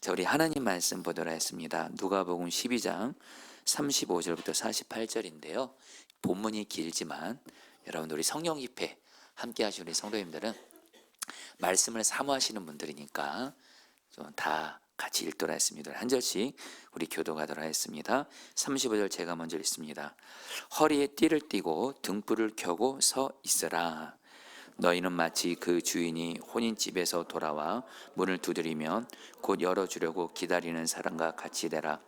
자, 우리 하나님 말씀 보도록 하겠습니다. 누가복음 12장 35절부터 48절인데요. 본문이 길지만 여러분 우리 성령 집회 함께 하시는 우리 성도님들은 말씀을 사모하시는 분들이니까 좀 다 같이 읽도록 하겠습니다. 한 절씩 우리 교도하도록 하겠습니다. 35절 제가 먼저 읽습니다. 허리에 띠를 띠고 등불을 켜고 서 있으라. 너희는 마치 그 주인이 혼인집에서 돌아와 문을 두드리면 곧 열어주려고 기다리는 사람과 같이 되라.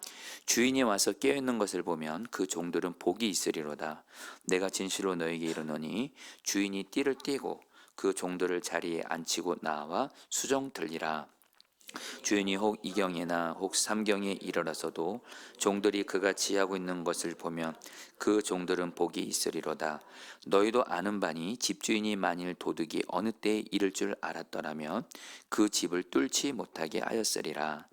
주인이 와서 깨어있는 것을 보면 그 종들은 복이 있으리로다. 내가 진실로 너희에게 이르노니 주인이 띠를 띠고 그 종들을 자리에 앉히고 나와 수종 들리라. 주인이 혹 이경이나 혹 삼경에 이르러서도 종들이 그같이 하고 있는 것을 보면 그 종들은 복이 있으리로다. 너희도 아는 바니 집주인이 만일 도둑이 어느 때에 이를 줄 알았더라면 그 집을 뚫지 못하게 하였으리라.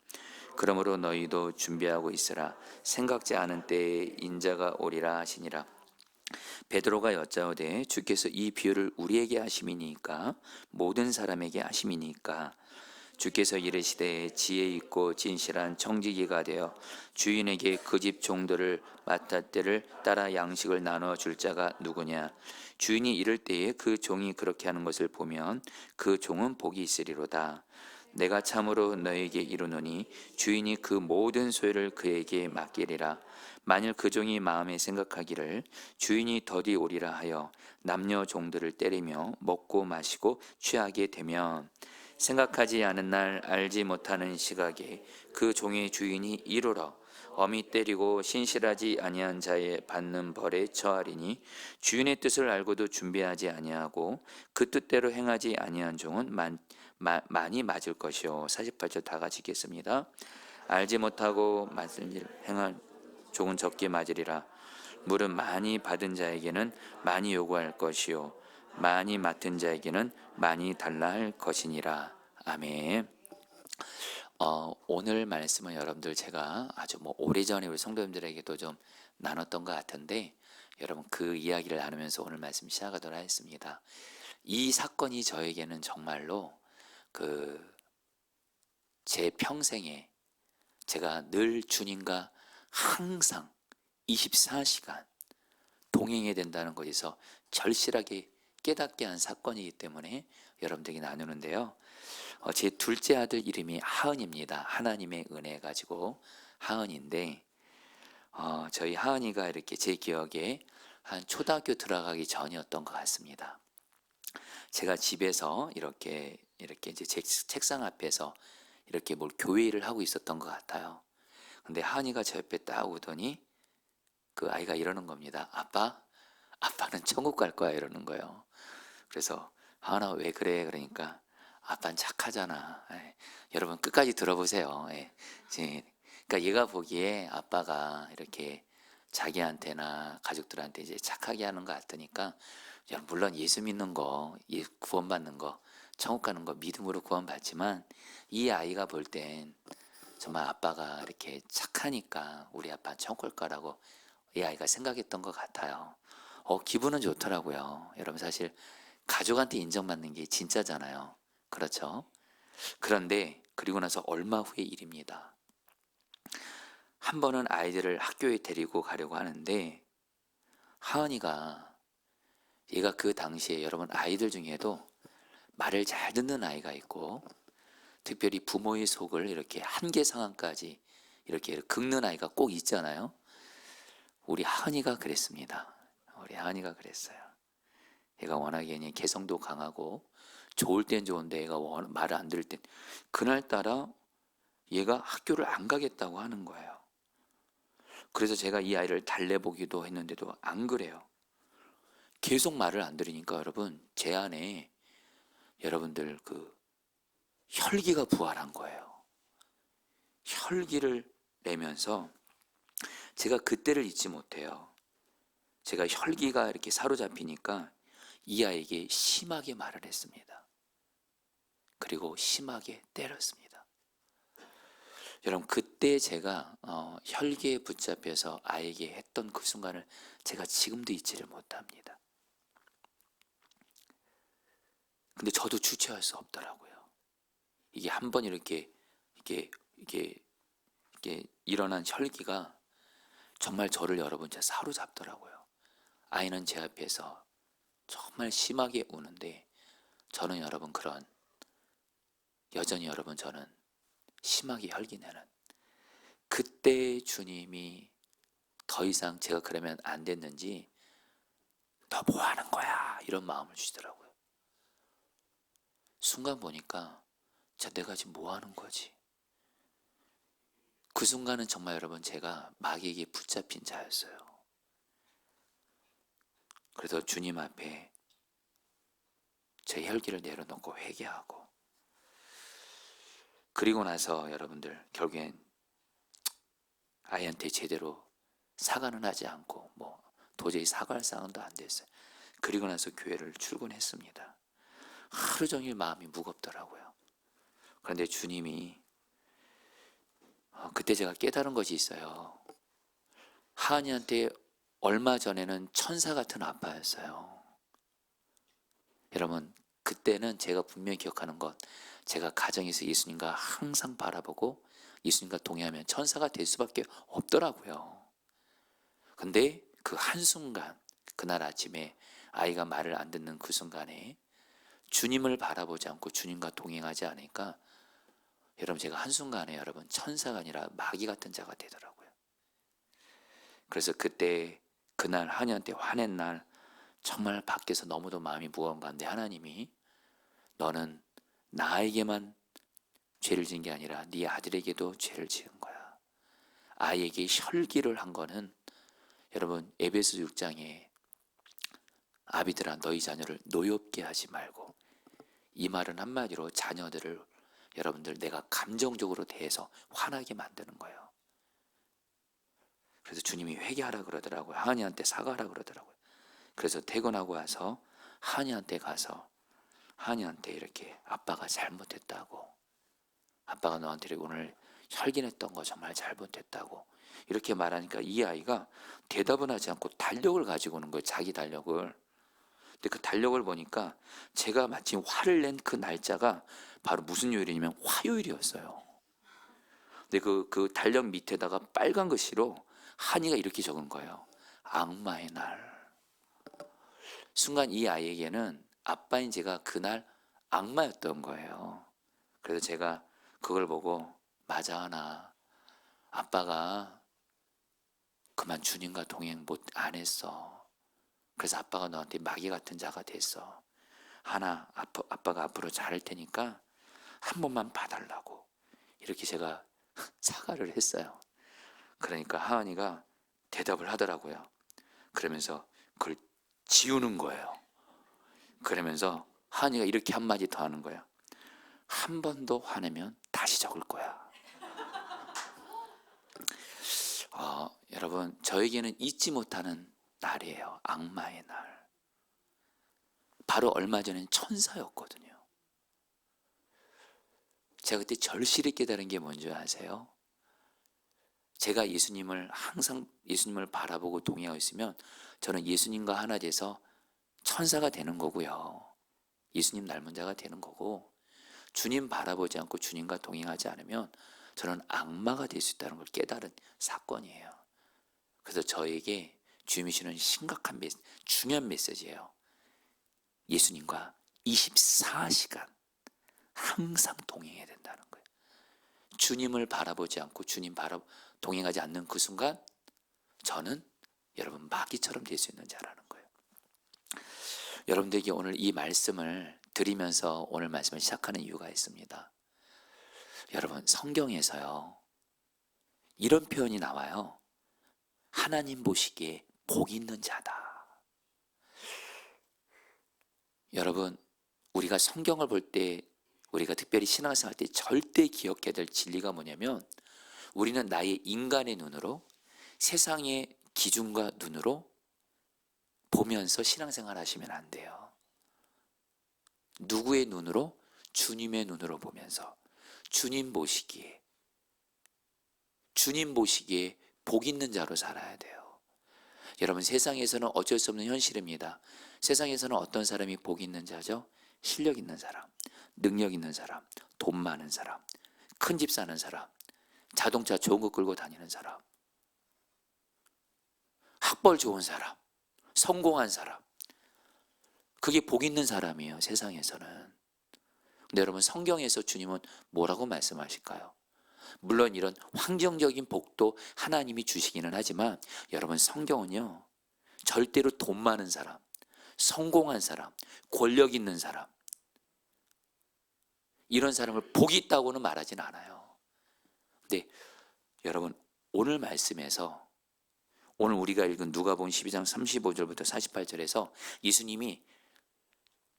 그러므로 너희도 준비하고 있으라. 생각지 않은 때에 인자가 오리라 하시니라. 베드로가 여짜오되 주께서 이 비유를 우리에게 하심이니까 모든 사람에게 하심이니까 주께서 이르시되 지혜 있고 진실한 청지기가 되어 주인에게 그 집 종들을 맡을 때를 따라 양식을 나눠 줄 자가 누구냐. 주인이 이를 때에 그 종이 그렇게 하는 것을 보면 그 종은 복이 있으리로다. 내가 참으로 너에게 이르노니 주인이 그 모든 소유를 그에게 맡기리라. 만일 그 종이 마음에 생각하기를 주인이 더디 오리라 하여 남녀 종들을 때리며 먹고 마시고 취하게 되면 생각하지 않은 날 알지 못하는 시각에 그 종의 주인이 이르러 엄히 때리고 신실하지 아니한 자의 받는 벌에 처하리니 주인의 뜻을 알고도 준비하지 아니하고 그 뜻대로 행하지 아니한 종은 많이 맞을 것이요. 48절 다 같이 읽겠습니다. 알지 못하고 맞을 일 행한 종은 적게 맞으리라. 물은 많이 받은 자에게는 많이 요구할 것이요 많이 맡은 자에게는 많이 달라 할 것이니라. 아멘. 오늘 말씀은 여러분들 제가 아주 오래전에 우리 성도님들에게도 좀 나눴던 것 같은데 여러분 그 이야기를 나누면서 오늘 말씀 시작하도록 하겠습니다. 이 사건이 저에게는 정말로 제 평생에 제가 늘 주님과 항상 24시간 동행해야 된다는 것에서 절실하게 깨닫게 한 사건이기 때문에 여러분들에게 나누는데요. 제 둘째 아들 이름이 하은입니다. 하나님의 은혜 가지고 하은인데 저희 하은이가 이렇게 제 기억에 한 초등학교 들어가기 전이었던 것 같습니다. 제가 집에서 이렇게 이제 제 책상 앞에서 이렇게 뭘 교회를 하고 있었던 것 같아요. 근데 하은이가 제 옆에 딱 오더니 그 아이가 이러는 겁니다. 아빠는 천국 갈 거야 이러는 거예요. 그래서 하은아 왜 그래? 그러니까 아빠는 착하잖아. 여러분 끝까지 들어보세요. 그러니까 얘가 보기에 아빠가 이렇게 자기한테나 가족들한테 이제 착하게 하는 것 같으니까 물론 예수 믿는 거, 구원받는 거, 천국 가는 거 믿음으로 구원받지만 이 아이가 볼 땐 정말 아빠가 이렇게 착하니까 우리 아빠는 천국 갈 거라고 이 아이가 생각했던 것 같아요. 기분은 좋더라고요. 여러분 사실 가족한테 인정받는 게 진짜잖아요. 그렇죠? 그런데 그리고 나서 얼마 후의 일입니다. 한 번은 아이들을 학교에 데리고 가려고 하는데 하은이가 얘가 그 당시에 여러분 아이들 중에도 말을 잘 듣는 아이가 있고 특별히 부모의 속을 이렇게 한계 상황까지 이렇게 긁는 아이가 꼭 있잖아요. 우리 하은이가 그랬습니다. 우리 하은이가 그랬어요. 얘가 워낙에 개성도 강하고 좋을 땐 좋은데 얘가 말을 안 들을 땐 그날따라 얘가 학교를 안 가겠다고 하는 거예요. 그래서 제가 이 아이를 달래보기도 했는데도 안 그래요. 계속 말을 안 들으니까 여러분 제 안에 여러분들 혈기가 부활한 거예요. 혈기를 내면서 제가 그때를 잊지 못해요. 제가 혈기가 이렇게 사로잡히니까 이 아이에게 심하게 말을 했습니다. 그리고 심하게 때렸습니다. 여러분 그때 제가 혈기에 붙잡혀서 아이에게 했던 그 순간을 제가 지금도 잊지를 못합니다. 근데 저도 주체할 수 없더라고요. 이게 한번 이렇게 이게 일어난 혈기가 정말 저를 여러분 진짜 사로잡더라고요. 아이는 제 앞에서 정말 심하게 우는데 저는 여러분 여전히 여러분 저는 심하게 혈기내는, 그때 주님이 더 이상 제가 그러면 안 됐는지 너 뭐 하는 거야 이런 마음을 주시더라고요. 순간 보니까 내가 지금 뭐 하는 거지. 그 순간은 정말 여러분 제가 마귀에게 붙잡힌 자였어요. 그래서 주님 앞에 제 혈기를 내려놓고 회개하고, 그리고 나서 여러분들 결국엔 아이한테 제대로 사과는 하지 않고 도저히 사과할 상황도 안 됐어요. 그리고 나서 교회를 출근했습니다. 하루 종일 마음이 무겁더라고요. 그런데 주님이 그때 제가 깨달은 것이 있어요. 하은이한테 얼마 전에는 천사 같은 아빠였어요. 여러분 그때는 제가 분명히 기억하는 것, 제가 가정에서 예수님과 항상 바라보고 예수님과 동행하면 천사가 될 수밖에 없더라고요. 근데 그 한순간, 그날 아침에 아이가 말을 안 듣는 그 순간에 주님을 바라보지 않고 주님과 동행하지 않으니까 여러분 제가 한순간에 여러분 천사가 아니라 마귀 같은 자가 되더라고요. 그래서 그날 하나님한테 화낸 날 정말 밖에서 너무도 마음이 무거운 가운데 하나님이 너는 나에게만 죄를 지은 게 아니라 네 아들에게도 죄를 지은 거야. 아이에게 혈기를 한 거는 여러분 에베소 6장에 아비들아 너희 자녀를 노엽게 하지 말고, 이 말은 한마디로 자녀들을 여러분들 내가 감정적으로 대해서 화나게 만드는 거예요. 그래서 주님이 회개하라 그러더라고요. 하은이한테 사과하라 그러더라고요. 그래서 퇴근하고 와서 하은이한테 가서 하은이한테 이렇게 아빠가 잘못했다고, 아빠가 너한테 오늘 혈기냈던 거 정말 잘못했다고 이렇게 말하니까 이 아이가 대답은 하지 않고 달력을 가지고 오는 거예요. 자기 달력을. 근데 그 달력을 보니까 제가 마침 화를 낸 그 날짜가 바로 무슨 요일이냐면 화요일이었어요. 근데 그 달력 밑에다가 빨간 글씨로 한이가 이렇게 적은 거예요. 악마의 날. 순간 이 아이에게는 아빠인 제가 그날 악마였던 거예요. 그래서 제가 그걸 보고 맞아 하나, 아빠가 그만 주님과 동행 안 했어. 그래서 아빠가 너한테 마귀 같은 자가 됐어. 하나, 아빠가 앞으로 잘할 테니까 한 번만 봐달라고 이렇게 제가 사과를 했어요. 그러니까 하은이가 대답을 하더라고요. 그러면서 그걸 지우는 거예요. 그러면서 하은이가 이렇게 한마디 더 하는 거예요. 한 번 더 화내면 다시 적을 거야. 여러분 저에게는 잊지 못하는 날이에요. 악마의 날. 바로 얼마 전엔 천사였거든요. 제가 그때 절실히 깨달은 게 뭔지 아세요? 제가 항상 예수님을 바라보고 동행하고 있으면 저는 예수님과 하나 돼서 천사가 되는 거고요. 예수님 닮은 자가 되는 거고, 주님 바라보지 않고 주님과 동행하지 않으면 저는 악마가 될 수 있다는 걸 깨달은 사건이에요. 그래서 저에게 주님이 주는 심각한 중요한 메시지예요. 예수님과 24시간 항상 동행해야 된다는 거예요. 주님을 바라보지 않고 동행하지 않는 그 순간 저는 여러분 마귀처럼 될 수 있는 자라는 거예요. 여러분들에게 오늘 이 말씀을 드리면서 오늘 말씀을 시작하는 이유가 있습니다. 여러분 성경에서요 이런 표현이 나와요. 하나님 보시기에 복 있는 자다. 여러분 우리가 성경을 볼 때, 우리가 특별히 신앙생활 할 때 절대 기억해야 될 진리가 뭐냐면, 우리는 나의 인간의 눈으로, 세상의 기준과 눈으로 보면서 신앙생활 하시면 안 돼요. 누구의 눈으로? 주님의 눈으로 보면서 주님 보시기에 복 있는 자로 살아야 돼요. 여러분 세상에서는 어쩔 수 없는 현실입니다. 세상에서는 어떤 사람이 복 있는 자죠? 실력 있는 사람, 능력 있는 사람, 돈 많은 사람, 큰 집 사는 사람, 자동차 좋은 거 끌고 다니는 사람, 학벌 좋은 사람, 성공한 사람, 그게 복 있는 사람이에요, 세상에서는. 근데 여러분, 성경에서 주님은 뭐라고 말씀하실까요? 물론 이런 환경적인 복도 하나님이 주시기는 하지만 여러분, 성경은요 절대로 돈 많은 사람, 성공한 사람, 권력 있는 사람, 이런 사람을 복이 있다고는 말하진 않아요. 근데 여러분, 오늘 말씀에서, 오늘 우리가 읽은 누가복음 12장 35절부터 48절에서 예수님이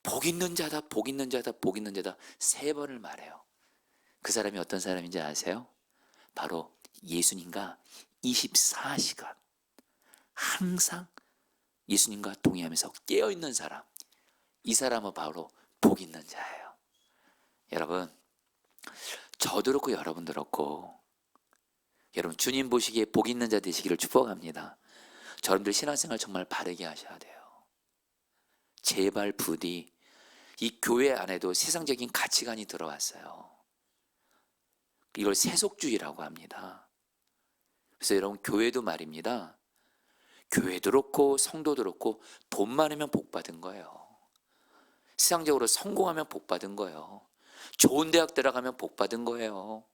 복 있는 자다, 복 있는 자다, 복 있는 자다 3번을 말해요. 그 사람이 어떤 사람인지 아세요? 바로 예수님과 24시간 항상 예수님과 동의하면서 깨어있는 사람, 이 사람은 바로 복 있는 자예요. 여러분, 저도 그렇고 여러분도 그렇고, 여러분 주님 보시기에 복 있는 자 되시기를 축복합니다. 여러분들 신앙생활 정말 바르게 하셔야 돼요. 제발 부디 이 교회 안에도 세상적인 가치관이 들어왔어요. 이걸 세속주의라고 합니다. 그래서 여러분, 교회도 말입니다, 교회도 그렇고 성도도 그렇고 돈 많으면 복 받은 거예요. 세상적으로 성공하면 복 받은 거예요. 좋은 대학 들어가면 복 받은 거예요.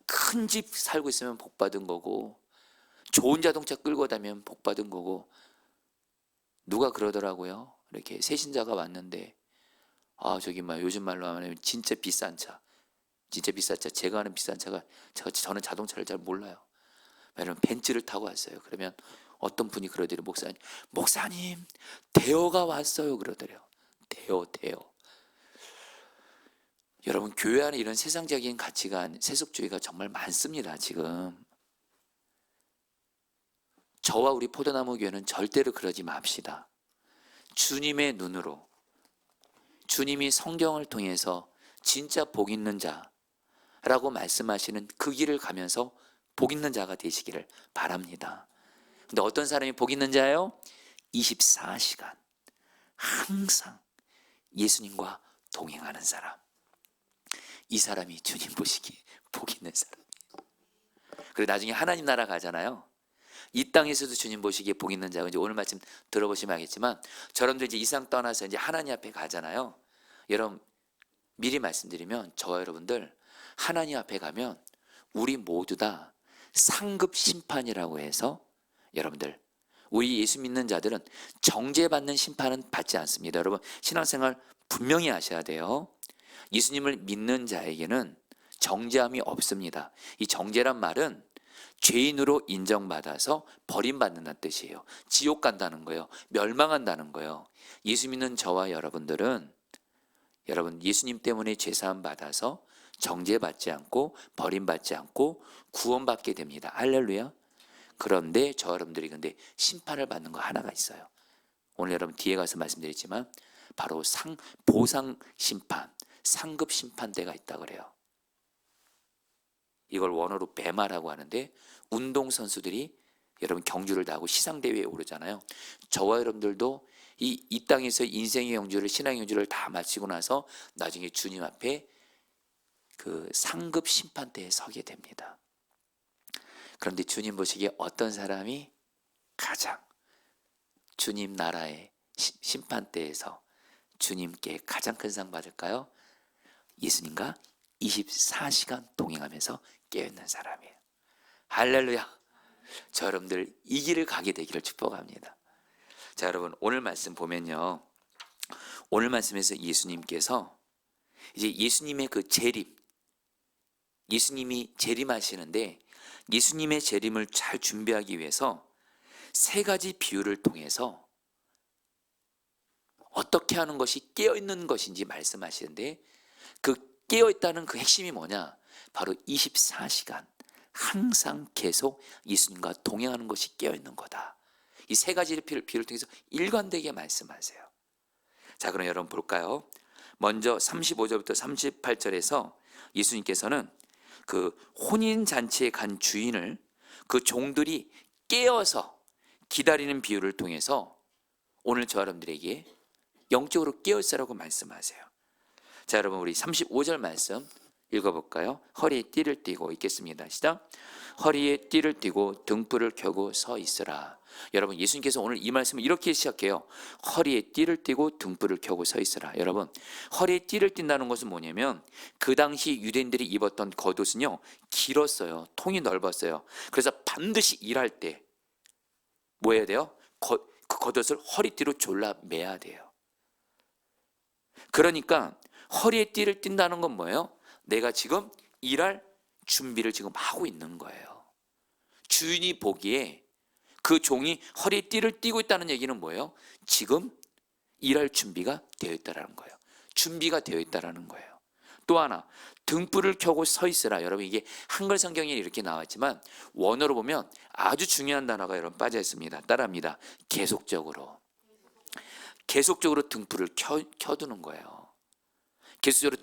큰 집 살고 있으면 복 받은 거고, 좋은 자동차 끌고 다니면 복 받은 거고. 누가 그러더라고요. 이렇게 새신자가 왔는데, 저기 요즘 말로 하면 진짜 비싼 차, 진짜 비싼 차, 제가 아는 비싼 차가, 저는 자동차를 잘 몰라요. 여러분, 벤츠를 타고 왔어요. 그러면 어떤 분이 그러더래요. 목사님 대어가 왔어요 그러더래요. 대어. 여러분, 교회 안에 이런 세상적인 가치관, 세속주의가 정말 많습니다. 지금 저와 우리 포도나무 교회는 절대로 그러지 맙시다. 주님의 눈으로, 주님이 성경을 통해서 진짜 복 있는 자라고 말씀하시는 그 길을 가면서 복 있는 자가 되시기를 바랍니다. 근데 어떤 사람이 복 있는 자예요? 24시간 항상 예수님과 동행하는 사람, 이 사람이 주님 보시기에 복 있는 사람이에요. 그리고 나중에 하나님 나라 가잖아요. 이 땅에서도 주님 보시기에 복 있는 자가, 이제 오늘 말씀 들어보시면 알겠지만, 저런들 이제 이 세상 떠나서 이제 하나님 앞에 가잖아요. 여러분, 미리 말씀드리면, 저와 여러분들 하나님 앞에 가면 우리 모두 다 상급 심판이라고 해서, 여러분들, 우리 예수 믿는 자들은 정죄받는 심판은 받지 않습니다. 여러분, 신앙생활 분명히 하셔야 돼요. 예수님을 믿는 자에게는 정죄함이 없습니다. 이 정죄란 말은 죄인으로 인정받아서 버림받는다는 뜻이에요. 지옥 간다는 거예요. 멸망한다는 거예요. 예수 믿는 저와 여러분들은, 여러분, 예수님 때문에 죄사함 받아서 정죄받지 않고 버림받지 않고 구원받게 됩니다. 할렐루야. 그런데 저 여러분들이 근데 심판을 받는 거 하나가 있어요. 오늘 여러분 뒤에 가서 말씀드리지만 바로 보상 심판, 상급 심판대가 있다 그래요. 이걸 원어로 배마라고 하는데, 운동선수들이 여러분 경주를 다 하고 시상대회에 오르잖아요. 저와 여러분들도 이 땅에서 인생의 경주를, 신앙의 경주를 다 마치고 나서 나중에 주님 앞에 그 상급 심판대에 서게 됩니다. 그런데 주님 보시기에 어떤 사람이 가장 주님 나라의 심판대에서 주님께 가장 큰 상 받을까요? 예수님과 24시간 동행하면서 깨어있는 사람이에요. 할렐루야. 저 여러분들 이 길을 가게 되기를 축복합니다. 자, 여러분, 오늘 말씀 보면요, 오늘 말씀에서 예수님께서 이제 예수님의 그 재림, 예수님이 재림하시는데, 예수님의 재림을 잘 준비하기 위해서 3가지 비유를 통해서 어떻게 하는 것이 깨어있는 것인지 말씀하시는데, 그 깨어있다는 그 핵심이 뭐냐? 바로 24시간 항상 계속 예수님과 동행하는 것이 깨어있는 거다. 이 3가지 비유를 통해서 일관되게 말씀하세요. 자, 그럼 여러분 볼까요? 먼저 35절부터 38절에서 예수님께서는 그 혼인잔치에 간 주인을 그 종들이 깨어서 기다리는 비유를 통해서 오늘 저 여러분들에게 영적으로 깨어있으라고 말씀하세요. 자, 여러분, 우리 35절 말씀 읽어볼까요? 허리에 띠를 띠고 있겠습니다. 시작. 허리에 띠를 띠고 등불을 켜고 서 있으라. 여러분, 예수님께서 오늘 이 말씀을 이렇게 시작해요. 허리에 띠를 띠고 등불을 켜고 서 있으라. 여러분, 허리에 띠를 띈다는 것은 뭐냐면 그 당시 유대인들이 입었던 겉옷은요, 길었어요. 통이 넓었어요. 그래서 반드시 일할 때 뭐 해야 돼요? 그 겉옷을 허리띠로 졸라 매야 돼요. 그러니까 허리에 띠를 띈다는 건 뭐예요? 내가 지금 일할 준비를 지금 하고 있는 거예요. 주인이 보기에 그 종이 허리에 띠를 띠고 있다는 얘기는 뭐예요? 지금 일할 준비가 되어 있다는 거예요. 준비가 되어 있다는 거예요. 또 하나, 등불을 켜고 서 있으라. 여러분, 이게 한글 성경에 이렇게 나왔지만 원어로 보면 아주 중요한 단어가 여러분 빠져 있습니다. 따라합니다. 계속적으로 등불을 켜두는 거예요. 계속적으로.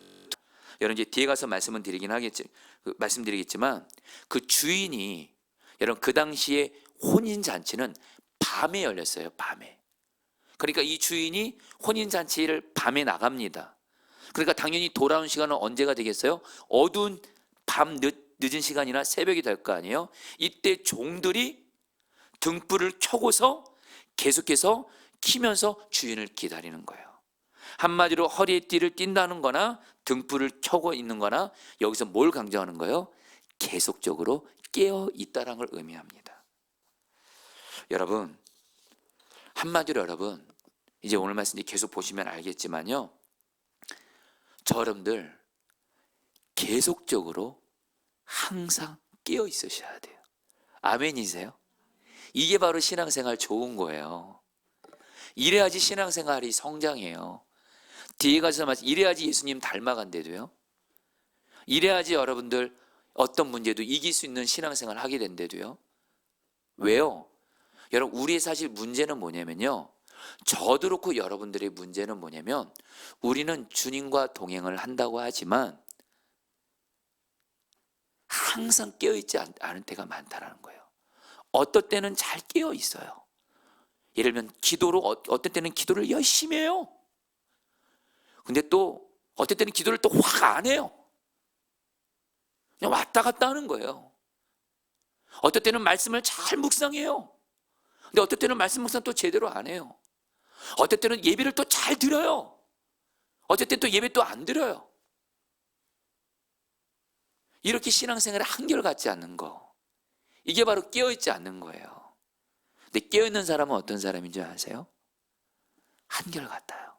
여러분, 이제 뒤에 가서 말씀드리겠지만 그 주인이, 여러분, 그 당시에 혼인 잔치는 밤에 열렸어요. 밤에. 그러니까 이 주인이 혼인 잔치를 밤에 나갑니다. 그러니까 당연히 돌아온 시간은 언제가 되겠어요? 어두운 밤 늦은 시간이나 새벽이 될 거 아니에요? 이때 종들이 등불을 켜고서 계속해서 키면서 주인을 기다리는 거예요. 한마디로 허리에 띠를 띈다는 거나 등불을 켜고 있는 거나 여기서 뭘 강조하는 거예요? 계속적으로 깨어 있다는 걸 의미합니다. 여러분, 한마디로 여러분, 이제 오늘 말씀 계속 보시면 알겠지만요, 저 여러분들 계속적으로 항상 깨어 있으셔야 돼요. 아멘이세요? 이게 바로 신앙생활 좋은 거예요. 이래야지 신앙생활이 성장해요. 뒤에 가서 이래야지 예수님 닮아간대도요. 이래야지 여러분들 어떤 문제도 이길 수 있는 신앙생활 하게 된대도요. 왜요? 여러분, 우리의 사실 문제는 뭐냐면요, 저도 그렇고 여러분들의 문제는 뭐냐면 우리는 주님과 동행을 한다고 하지만 항상 깨어있지 않은 때가 많다는 거예요. 어떨 때는 잘 깨어 있어요. 예를 들면 기도로, 어떨 때는 기도를 열심히 해요. 근데 또 어떨 때는 기도를 또 확 안 해요. 그냥 왔다 갔다 하는 거예요. 어떨 때는 말씀을 잘 묵상해요. 근데 어떨 때는 말씀 묵상 또 제대로 안 해요. 어떨 때는 예배를 또 잘 드려요. 어떨 때는 또 예배 또 안 드려요. 이렇게 신앙생활에 한결같지 않는 거, 이게 바로 깨어있지 않는 거예요. 근데 깨어있는 사람은 어떤 사람인 줄 아세요? 한결같아요.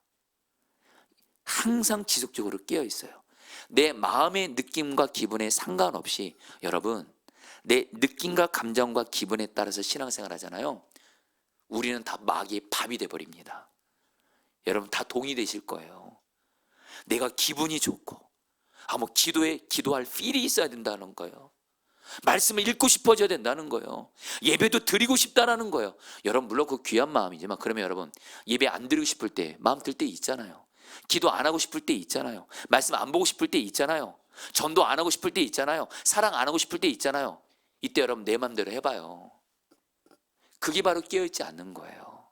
항상 지속적으로 깨어있어요. 내 마음의 느낌과 기분에 상관없이, 여러분, 내 느낌과 감정과 기분에 따라서 신앙생활 하잖아요. 우리는 다 마귀의 밥이 돼버립니다. 여러분 다 동의되실 거예요. 내가 기분이 좋고 기도할 필이 있어야 된다는 거예요. 말씀을 읽고 싶어져야 된다는 거예요. 예배도 드리고 싶다라는 거예요. 여러분, 물론 그 귀한 마음이지만, 그러면 여러분 예배 안 드리고 싶을 때, 마음 들 때 있잖아요. 기도 안 하고 싶을 때 있잖아요. 말씀 안 보고 싶을 때 있잖아요. 전도 안 하고 싶을 때 있잖아요. 사랑 안 하고 싶을 때 있잖아요. 이때 여러분 내 맘대로 해봐요. 그게 바로 깨어있지 않는 거예요.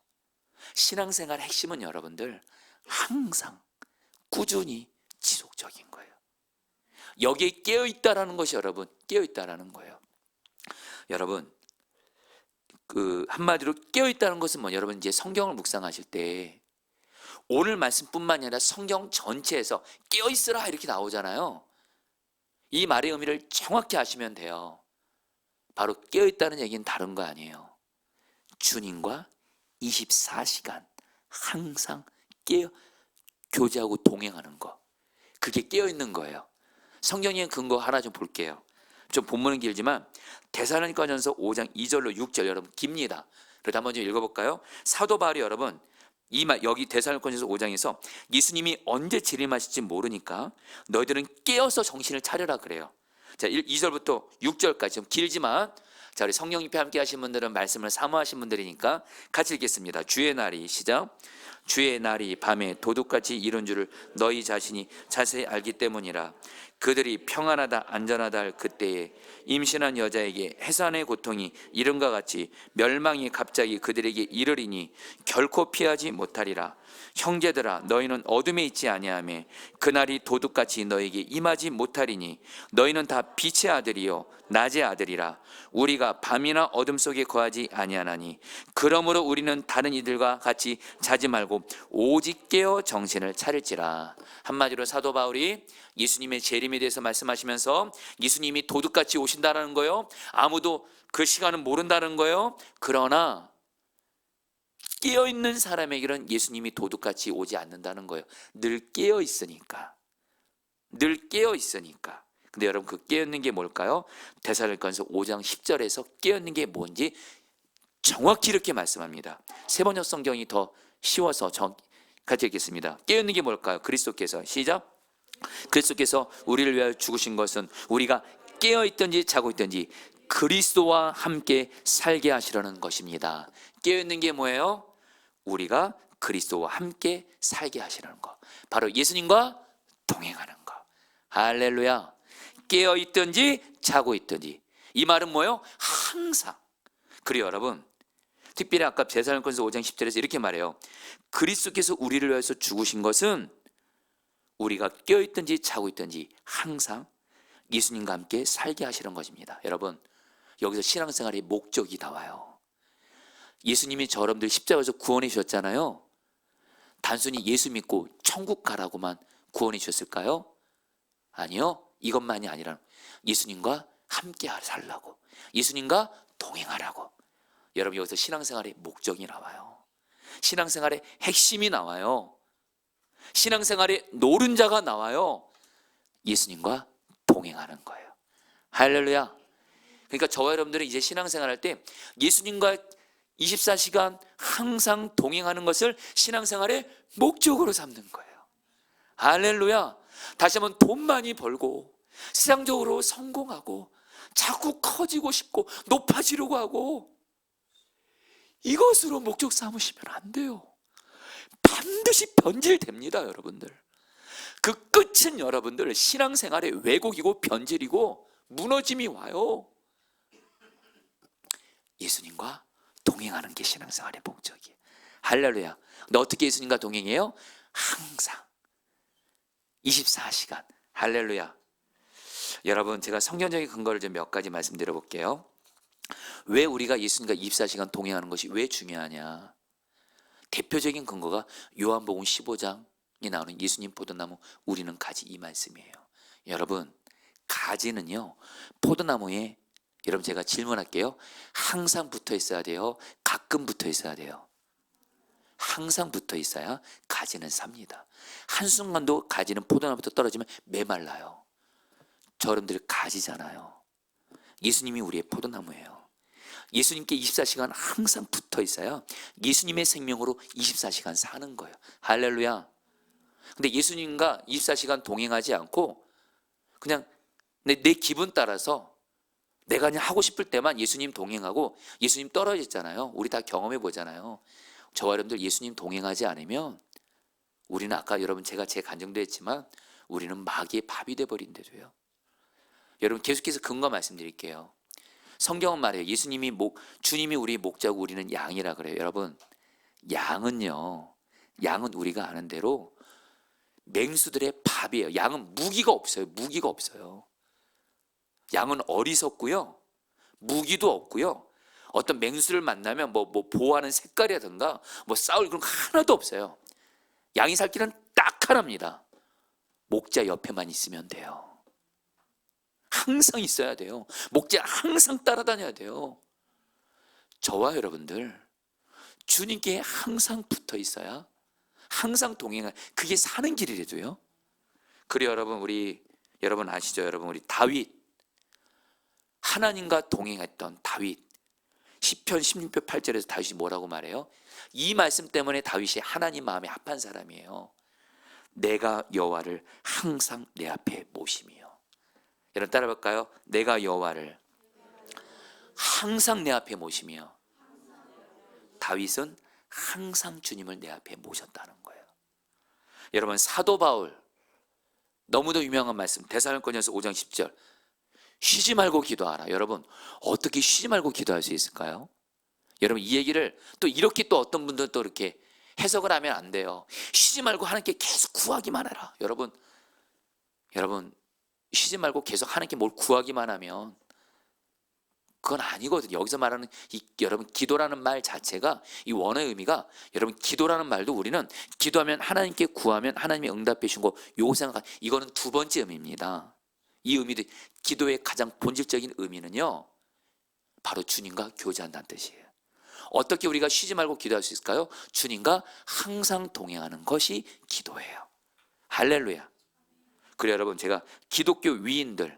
신앙생활의 핵심은 여러분들 항상 꾸준히 지속적인 거예요. 여기에 깨어있다라는 것이 여러분 깨어있다라는 거예요. 여러분, 그 한마디로 깨어있다는 것은 뭐, 여러분 이제 성경을 묵상하실 때 오늘 말씀뿐만이 아니라 성경 전체에서 깨어있으라 이렇게 나오잖아요. 이 말의 의미를 정확히 아시면 돼요. 바로 깨어있다는 얘기는 다른 거 아니에요. 주님과 24시간 항상 교제하고 동행하는 거, 그게 깨어있는 거예요. 성경의 근거 하나 좀 볼게요. 좀 본문은 길지만 데살로니가전서 5장 2절로 6절, 여러분 깁니다. 그래도 한번 좀 읽어볼까요? 사도 바울이 여러분 여기 데살로니가전서 5장에서 예수님이 언제 재림하실지 모르니까 너희들은 깨어서 정신을 차려라 그래요. 자, 2절부터 6절까지 좀 길지만, 자, 우리 성령 입회 함께 하신 분들은 말씀을 사모하신 분들이니까 같이 읽겠습니다. 주의 날이, 시작. 주의 날이 밤에 도둑같이 이룬 줄을 너희 자신이 자세히 알기 때문이라. 그들이 평안하다 안전하다 할 그때에 임신한 여자에게 해산의 고통이 이른과 같이 멸망이 갑자기 그들에게 이르리니 결코 피하지 못하리라. 형제들아, 너희는 어둠에 있지 아니하며 그날이 도둑같이 너에게 임하지 못하리니 너희는 다 빛의 아들이요 낮의 아들이라. 우리가 밤이나 어둠 속에 거하지 아니하나니 그러므로 우리는 다른 이들과 같이 자지 말고 오직 깨어 정신을 차릴지라. 한마디로 사도 바울이 예수님의 재림에 대해서 말씀하시면서 예수님이 도둑같이 오신다는 거예요. 아무도 그 시간은 모른다는 거예요. 그러나 깨어있는 사람에게는 예수님이 도둑같이 오지 않는다는 거예요. 늘 깨어있으니까. 늘 깨어있으니까. 근데 여러분, 그 깨어있는 게 뭘까요? 데살로니가서 5장 10절에서 깨어있는 게 뭔지 정확히 이렇게 말씀합니다. 세번역 성경이 더 쉬워서 같이 읽겠습니다. 깨어있는 게 뭘까요? 그리스도께서, 시작. 그리스도께서 우리를 위하여 죽으신 것은 우리가 깨어있든지 자고 있든지 그리스도와 함께 살게 하시려는 것입니다. 깨어있는 게 뭐예요? 우리가 그리스도와 함께 살게 하시려는 것, 바로 예수님과 동행하는 것. 할렐루야. 깨어있든지 자고 있든지, 이 말은 뭐예요? 항상. 그리고 여러분, 특별히 아까 데살로니가서 5장 10절에서 이렇게 말해요. 그리스도께서 우리를 위해서 죽으신 것은 우리가 깨어있든지 자고 있든지 항상 예수님과 함께 살게 하시는 것입니다. 여러분, 여기서 신앙생활의 목적이 나와요. 예수님이 여러분들 십자가에서 구원해 주셨잖아요. 단순히 예수 믿고 천국 가라고만 구원해 주셨을까요? 아니요. 이것만이 아니라 예수님과 함께 살라고, 예수님과 동행하라고. 여러분, 여기서 신앙생활의 목적이 나와요. 신앙생활의 핵심이 나와요. 신앙생활의 노른자가 나와요. 예수님과 동행하는 거예요. 할렐루야. 그러니까 저와 여러분들은 이제 신앙생활할 때 예수님과 24시간 항상 동행하는 것을 신앙생활의 목적으로 삼는 거예요. 할렐루야. 다시 한번 돈 많이 벌고 세상적으로 성공하고 자꾸 커지고 싶고 높아지려고 하고 이것으로 목적 삼으시면 안 돼요. 반드시 변질됩니다, 여러분들. 그 끝은 여러분들 신앙생활의 왜곡이고 변질이고 무너짐이 와요. 예수님과 동행하는 게 신앙생활의 목적이에요. 할렐루야. 너 어떻게 예수님과 동행해요? 항상 24시간. 할렐루야. 여러분, 제가 성경적인 근거를 좀 몇 가지 말씀드려 볼게요. 왜 우리가 예수님과 24시간 동행하는 것이 왜 중요하냐? 대표적인 근거가 요한복음 15장에 나오는 예수님 포도나무 우리는 가지, 이 말씀이에요. 여러분, 가지는요 포도나무에, 여러분 제가 질문할게요. 항상 붙어 있어야 돼요? 가끔 붙어 있어야 돼요? 항상 붙어 있어야 가지는 삽니다. 한순간도 가지는 포도나무부터 떨어지면 메말라요. 저 여러분들이 가지잖아요. 예수님이 우리의 포도나무예요. 예수님께 24시간 항상 붙어 있어야 예수님의 생명으로 24시간 사는 거예요. 할렐루야. 근데 예수님과 24시간 동행하지 않고 그냥 내 기분 따라서 내가 그냥 하고 싶을 때만 예수님 동행하고 예수님 떨어졌잖아요. 우리 다 경험해 보잖아요. 저와 여러분들 예수님 동행하지 않으면 우리는 아까 여러분 제가 제 간증도 했지만 우리는 마귀의 밥이 돼버린대도요. 여러분, 계속해서 근거 말씀드릴게요. 성경은 말해요. 주님이 우리의 목자고 우리는 양이라 그래요. 여러분, 양은 우리가 아는 대로 맹수들의 밥이에요. 양은 무기가 없어요. 무기가 없어요. 양은 어리석고요, 무기도 없고요, 어떤 맹수를 만나면 뭐 보호하는 색깔이라든가 싸울 그런 거 하나도 없어요. 양이 살 길은 딱 하나입니다. 목자 옆에만 있으면 돼요. 항상 있어야 돼요. 목자 항상 따라다녀야 돼요. 저와 여러분들 주님께 항상 붙어 있어야, 항상 동행할, 그게 사는 길이래도요. 그래요. 여러분 아시죠? 여러분, 우리 다윗, 하나님과 동행했던 다윗, 시편 16편 8절에서 다윗이 뭐라고 말해요? 이 말씀 때문에 다윗이 하나님 마음에 합한 사람이에요. 내가 여호와를 항상 내 앞에 모심이요. 여러분 따라볼까요? 내가 여호와를 항상 내 앞에 모심이요. 다윗은 항상 주님을 내 앞에 모셨다는 거예요. 여러분, 사도 바울 너무도 유명한 말씀, 데살로니가전서 5장 10절. 쉬지 말고 기도하라. 여러분, 어떻게 쉬지 말고 기도할 수 있을까요? 여러분, 이 얘기를 또 이렇게 또 어떤 분들은 또 이렇게 해석을 하면 안 돼요. 쉬지 말고 하나님께 계속 구하기만 해라. 여러분, 쉬지 말고 계속 하나님께 뭘 구하기만 하면 그건 아니거든요. 여기서 말하는 여러분, 기도라는 말 자체가, 이 원어의 의미가, 여러분, 기도라는 말도 우리는 기도하면 하나님께 구하면 하나님이 응답해 주시고, 요거 생각, 이거는 두 번째 의미입니다. 이 의미도, 기도의 가장 본질적인 의미는요, 바로 주님과 교제한다는 뜻이에요. 어떻게 우리가 쉬지 말고 기도할 수 있을까요? 주님과 항상 동행하는 것이 기도예요. 할렐루야. 그래요, 여러분, 제가 기독교 위인들,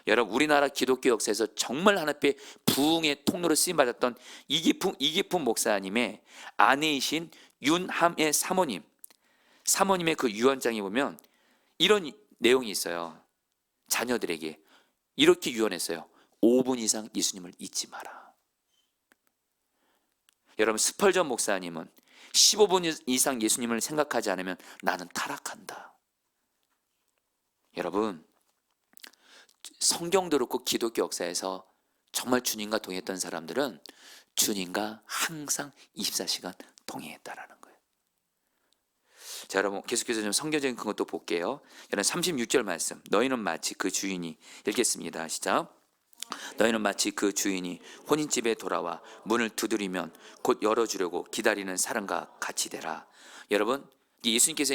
여러분, 우리나라 기독교 역사에서 정말 하나님 앞에 부흥의 통로로 쓰임받았던 이기품 목사님의 아내이신 윤함의 사모님의 그 유언장에 보면 이런 내용이 있어요. 자녀들에게 이렇게 유언했어요. 5분 이상 예수님을 잊지 마라. 여러분, 스펄전 목사님은 15분 이상 예수님을 생각하지 않으면 나는 타락한다. 여러분, 성경도 그렇고 기독교 역사에서 정말 주님과 동행했던 사람들은 주님과 항상 24시간 동행했다라는 거예요. 자, 여러분, 계속해서 좀 성경적인 그것도 볼게요. 여러분, 36절 말씀. 너희는 마치 그 주인이, 읽겠습니다. 시작. 너희는 마치 그 주인이 혼인집에 돌아와 문을 두드리면 곧 열어주려고 기다리는 사람과 같이 되라. 여러분, 예수님께서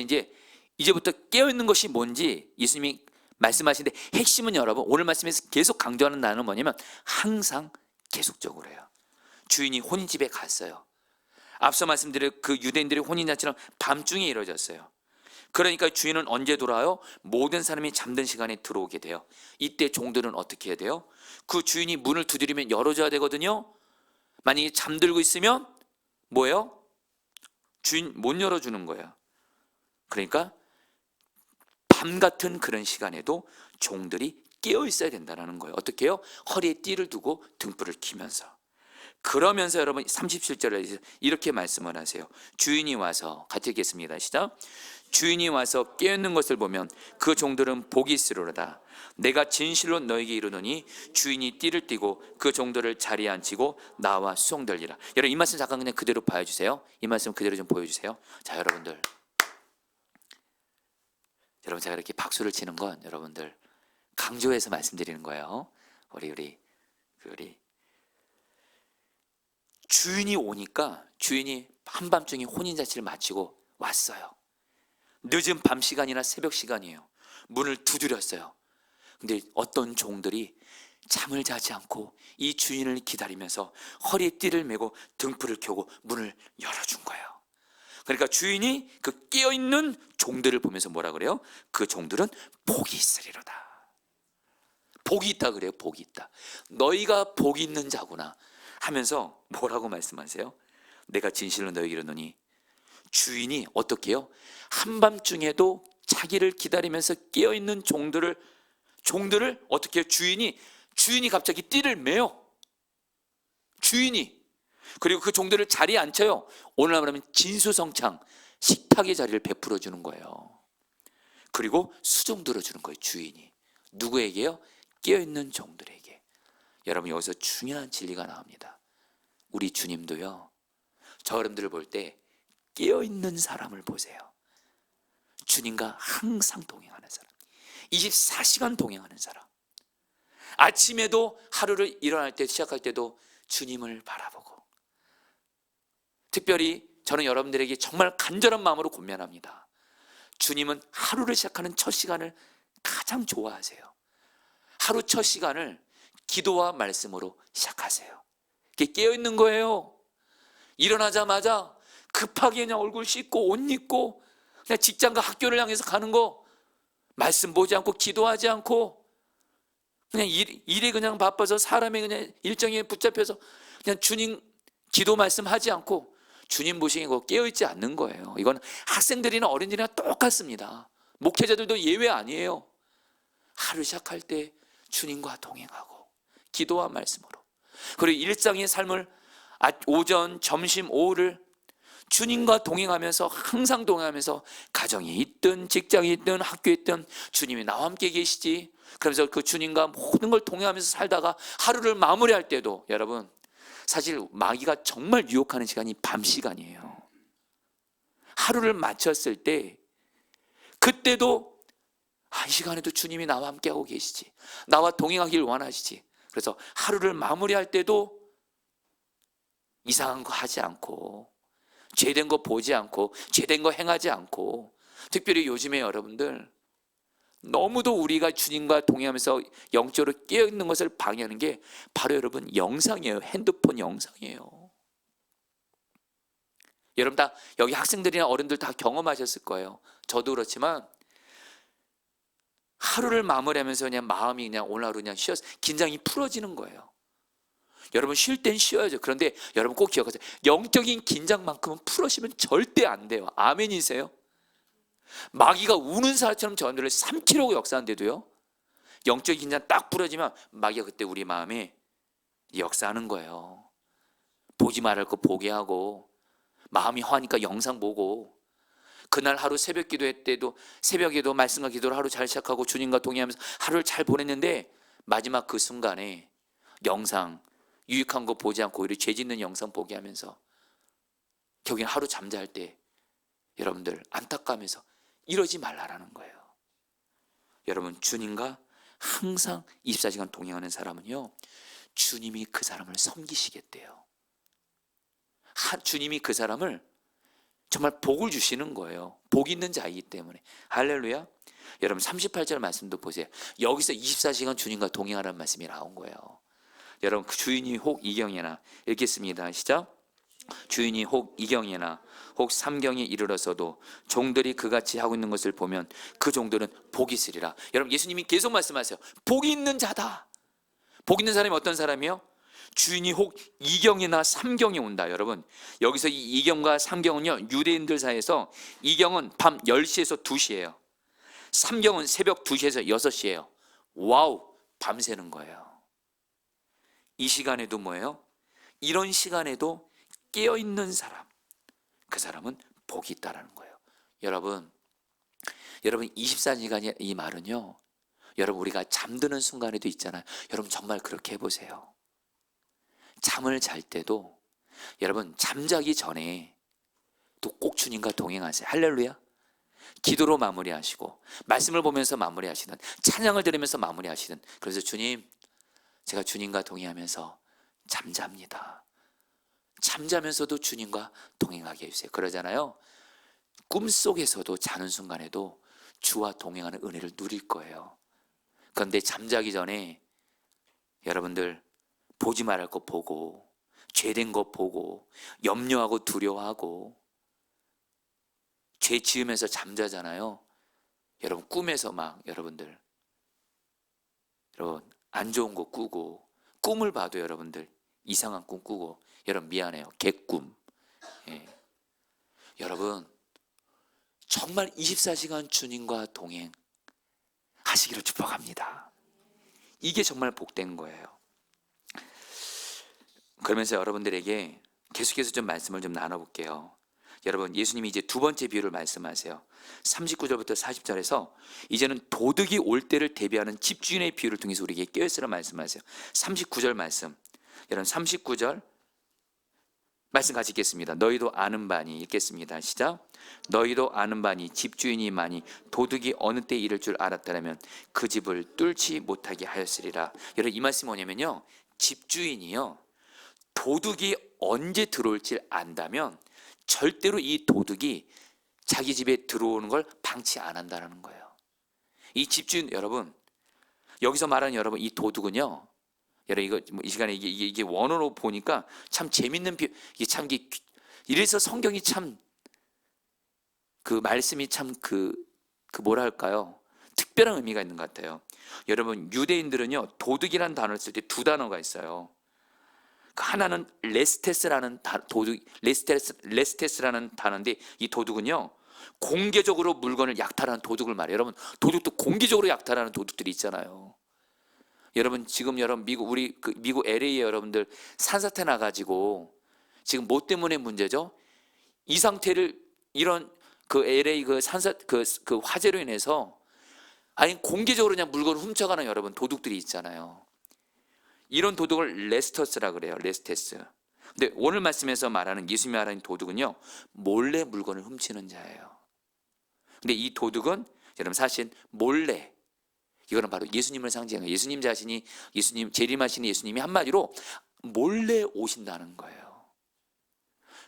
이제부터 깨어있는 것이 뭔지 예수님이 말씀하시는데, 핵심은 여러분, 오늘 말씀에서 계속 강조하는 단어는 뭐냐면 항상 계속적으로 해요. 주인이 혼인집에 갔어요. 앞서 말씀드린 그 유대인들의 혼인잔치는 밤중에 이루어졌어요. 그러니까 주인은 언제 돌아와요? 모든 사람이 잠든 시간에 들어오게 돼요. 이때 종들은 어떻게 해야 돼요? 그 주인이 문을 두드리면 열어줘야 되거든요. 만약에 잠들고 있으면 뭐예요? 주인 못 열어주는 거예요. 그러니까 밤 같은 그런 시간에도 종들이 깨어 있어야 된다는 거예요. 어떻게 해요? 허리에 띠를 두고 등불을 켜면서. 그러면서 여러분 37절에 이렇게 말씀을 하세요. 주인이 와서, 같이 읽겠습니다. 시작. 주인이 와서 깨어있는 것을 보면 그 종들은 복이 있으리로다. 내가 진실로 너에게 이르노니 주인이 띠를 띠고 그 종들을 자리에 앉히고 나와 수송되리라. 여러분, 이 말씀 잠깐 그냥 그대로 봐주세요. 이 말씀 그대로 좀 보여주세요. 자, 여러분, 제가 이렇게 박수를 치는 건 여러분들 강조해서 말씀드리는 거예요. 우리 주인이 오니까, 주인이 한밤중에 혼인잔치를 마치고 왔어요. 늦은 밤 시간이나 새벽 시간이에요. 문을 두드렸어요. 근데 어떤 종들이 잠을 자지 않고 이 주인을 기다리면서 허리에 띠를 메고 등불을 켜고 문을 열어준 거예요. 그러니까 주인이 그 깨어있는 종들을 보면서 뭐라 그래요? 그 종들은 복이 있으리로다. 복이 있다 그래요. 복이 있다. 너희가 복이 있는 자구나 하면서 뭐라고 말씀하세요? 내가 진실로 너에게 이르노니 주인이 어떻게 해요? 한밤중에도 자기를 기다리면서 깨어있는 종들을 어떻게 해요? 주인이 갑자기 띠를 매요. 주인이. 그리고 그 종들을 자리에 앉혀요. 오늘 말하면 진수성찬 식탁의 자리를 베풀어 주는 거예요. 그리고 수종 들어주는 거예요. 주인이. 누구에게요? 깨어있는 종들에게. 여러분, 여기서 중요한 진리가 나옵니다. 우리 주님도요, 저 여러분들을 볼 때 깨어있는 사람을 보세요. 주님과 항상 동행하는 사람, 24시간 동행하는 사람. 아침에도 하루를 일어날 때, 시작할 때도 주님을 바라보고. 특별히 저는 여러분들에게 정말 간절한 마음으로 권면합니다. 주님은 하루를 시작하는 첫 시간을 가장 좋아하세요. 하루 첫 시간을 기도와 말씀으로 시작하세요. 이렇게 깨어있는 거예요. 일어나자마자 급하게 그냥 얼굴 씻고 옷 입고 그냥 직장과 학교를 향해서 가는 거, 말씀 보지 않고 기도하지 않고 그냥 일에 그냥 바빠서 사람의 그냥 일정에 붙잡혀서 그냥 주님 기도 말씀하지 않고 주님 보시고 깨어있지 않는 거예요. 이건 학생들이나 어린이들이나 똑같습니다. 목회자들도 예외 아니에요. 하루 시작할 때 주님과 동행하고 기도와 말씀으로, 그리고 일상의 삶을 오전, 점심, 오후를 주님과 동행하면서, 항상 동행하면서 가정에 있든 직장에 있든 학교에 있든 주님이 나와 함께 계시지. 그러면서 그 주님과 모든 걸 동행하면서 살다가 하루를 마무리할 때도, 여러분, 사실 마귀가 정말 유혹하는 시간이 밤 시간이에요. 하루를 마쳤을 때 그때도 이 시간에도 주님이 나와 함께하고 계시지, 나와 동행하길 원하시지. 그래서 하루를 마무리할 때도 이상한 거 하지 않고, 죄된 거 보지 않고, 죄된 거 행하지 않고, 특별히 요즘에 여러분들 너무도 우리가 주님과 동행하면서 영적으로 깨어있는 것을 방해하는 게 바로 여러분 영상이에요. 핸드폰 영상이에요. 여러분 다 여기 학생들이나 어른들 다 경험하셨을 거예요. 저도 그렇지만 하루를 마무리하면서 그냥 마음이 그냥 오늘 하루 그냥 쉬어서 긴장이 풀어지는 거예요. 여러분 쉴 땐 쉬어야죠. 그런데 여러분 꼭 기억하세요. 영적인 긴장만큼은 풀어지면 절대 안 돼요. 아멘이세요? 마귀가 우는 사람처럼 저들을 삼키려고 역사하는데도요, 영적인 긴장 딱 풀어지면 마귀가 그때 우리 마음에 역사하는 거예요. 보지 말할 거 보게 하고, 마음이 화니까 영상 보고, 그날 하루 새벽 기도회 때도 새벽에도 말씀과 기도를 하루 잘 시작하고 주님과 동행하면서 하루를 잘 보냈는데 마지막 그 순간에 영상, 유익한 거 보지 않고 오히려 죄 짓는 영상 보게 하면서 결국엔 하루 잠잘 때 여러분들 안타까워하면서 이러지 말라라는 거예요. 여러분 주님과 항상 24시간 동행하는 사람은요, 주님이 그 사람을 섬기시겠대요. 주님이 그 사람을 정말 복을 주시는 거예요. 복 있는 자이기 때문에. 할렐루야. 여러분 38절 말씀도 보세요. 여기서 24시간 주님과 동행하라는 말씀이 나온 거예요. 여러분 주인이 혹 이경이나, 읽겠습니다. 시작. 주인이 혹 이경이나 혹 삼경에 이르러서도 종들이 그같이 하고 있는 것을 보면 그 종들은 복이 있으리라. 여러분 예수님이 계속 말씀하세요. 복이 있는 자다. 복 있는 사람이 어떤 사람이요? 주인이 혹 이경이나 삼경이 온다. 여러분 여기서 이 이경과 삼경은요, 유대인들 사이에서 이경은 밤 10시에서 2시예요. 삼경은 새벽 2시에서 6시예요. 와우, 밤새는 거예요. 이 시간에도 뭐예요? 이런 시간에도 깨어있는 사람, 그 사람은 복이 있다라는 거예요. 여러분 24시간이 이 말은요, 여러분 우리가 잠드는 순간에도 있잖아요. 여러분 정말 그렇게 해보세요. 잠을 잘 때도 여러분 잠자기 전에 또 꼭 주님과 동행하세요. 할렐루야. 기도로 마무리하시고, 말씀을 보면서 마무리하시든, 찬양을 들으면서 마무리하시든, 그래서 주님, 제가 주님과 동행하면서 잠잡니다. 잠자면서도 주님과 동행하게 해주세요. 그러잖아요. 꿈속에서도 자는 순간에도 주와 동행하는 은혜를 누릴 거예요. 그런데 잠자기 전에 여러분들 보지 말할 거 보고, 죄된 거 보고, 염려하고 두려워하고, 죄 지으면서 잠자잖아요. 여러분 꿈에서 막 여러분 안 좋은 거 꾸고, 꿈을 봐도 여러분들 이상한 꿈 꾸고, 여러분 미안해요, 개꿈. 예. 여러분 정말 24시간 주님과 동행 하시기를 축복합니다. 이게 정말 복된 거예요. 그러면서 여러분들에게 계속해서 좀 말씀을 좀 나눠볼게요. 여러분 예수님이 이제 두 번째 비유를 말씀하세요. 39절부터 40절에서 이제는 도둑이 올 때를 대비하는 집주인의 비유를 통해서 우리에게 깨어있으라 말씀하세요. 39절 말씀, 여러분 39절 말씀 같이 읽겠습니다. 너희도 아는 바니, 읽겠습니다. 시작. 너희도 아는 바니 집주인이 많이 도둑이 어느 때 이를 줄 알았다면 그 집을 뚫지 못하게 하였으리라. 여러분 이 말씀이 뭐냐면요, 집주인이요, 도둑이 언제 들어올지 안다면 절대로 이 도둑이 자기 집에 들어오는 걸 방치 안 한다는 거예요. 이 집주인, 여러분 여기서 말하는 여러분 이 도둑은요, 여러분 이거 이 시간에 이게 원어로 보니까 참 재밌는 이게 참 이래서 성경이 참 그 말씀이 참 그 뭐랄까요, 특별한 의미가 있는 것 같아요. 여러분 유대인들은요, 도둑이라는 단어를 쓸 때 두 단어가 있어요. 하나는 레스테스라는 레스테스라는 단어인데, 이 도둑은요 공개적으로 물건을 약탈하는 도둑을 말해요. 여러분 도둑도 공개적으로 약탈하는 도둑들이 있잖아요. 여러분 지금 여러분 미국 LA에 여러분들 산사태 나가지고 지금 뭐 때문에 문제죠? 이 상태를 이런 그 LA 그 산사 그 화재로 인해서 아니 공개적으로 그냥 물건을 훔쳐가는 여러분 도둑들이 있잖아요. 이런 도둑을 레스터스라 그래요. 레스테스. 근데 오늘 말씀에서 말하는 예수님이 말하는 도둑은요, 몰래 물건을 훔치는 자예요. 근데 이 도둑은 여러분 사실 몰래, 이거는 바로 예수님을 상징해요. 예수님 자신이, 예수님 재림하시는 예수님이 한마디로 몰래 오신다는 거예요.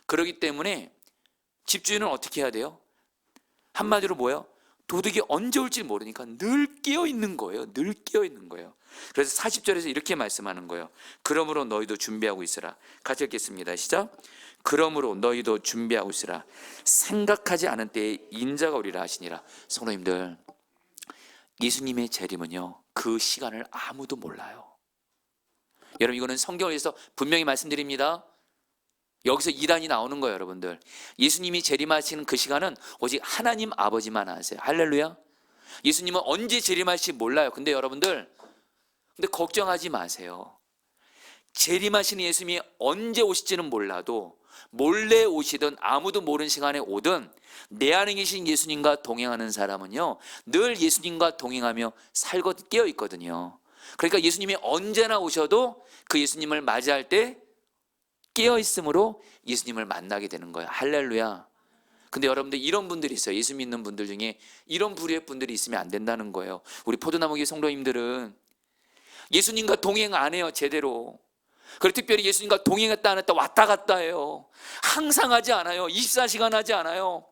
그렇기 때문에 집주인은 어떻게 해야 돼요? 한마디로 뭐예요? 도둑이 언제 올지 모르니까 늘 깨어 있는 거예요. 늘 깨어 있는 거예요. 그래서 40절에서 이렇게 말씀하는 거예요. 그러므로 너희도 준비하고 있으라. 같이 읽겠습니다. 시작. 그러므로 너희도 준비하고 있으라. 생각하지 않은 때에 인자가 오리라 하시니라. 성도님들, 예수님의 재림은요, 그 시간을 아무도 몰라요. 여러분, 이거는 성경에서 분명히 말씀드립니다. 여기서 이단이 나오는 거예요, 여러분들. 예수님이 재림하시는 그 시간은 오직 하나님 아버지만 아세요. 할렐루야. 예수님은 언제 재림하실지 몰라요. 근데 여러분들, 근데 걱정하지 마세요. 재림하시는 예수님이 언제 오실지는 몰라도 몰래 오시든 아무도 모르는 시간에 오든 내 안에 계신 예수님과 동행하는 사람은요, 늘 예수님과 동행하며 살고 깨어 있거든요. 그러니까 예수님이 언제나 오셔도 그 예수님을 맞이할 때 깨어 있음으로 예수님을 만나게 되는 거예요. 할렐루야. 근데 여러분들, 이런 분들이 있어요. 예수 믿는 분들 중에 이런 부류의 분들이 있으면 안 된다는 거예요. 우리 포도나무교회 성도님들은 예수님과 동행 안 해요, 제대로. 그리고 특별히 예수님과 동행했다 안 했다 왔다 갔다 해요. 항상 하지 않아요. 24시간 하지 않아요.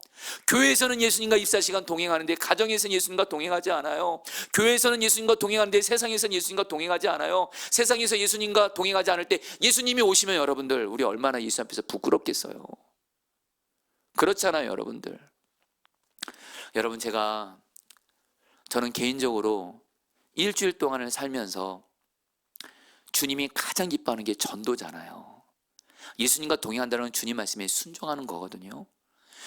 교회에서는 예수님과 24시간 동행하는데 가정에서는 예수님과 동행하지 않아요. 교회에서는 예수님과 동행하는데 세상에서는 예수님과 동행하지 않아요. 세상에서 예수님과 동행하지 않을 때 예수님이 오시면 여러분들, 우리 얼마나 예수 앞에서 부끄럽겠어요. 그렇잖아요, 여러분들. 여러분, 저는 개인적으로 일주일 동안을 살면서 주님이 가장 기뻐하는 게 전도잖아요. 예수님과 동행한다는 건 주님 말씀에 순종하는 거거든요.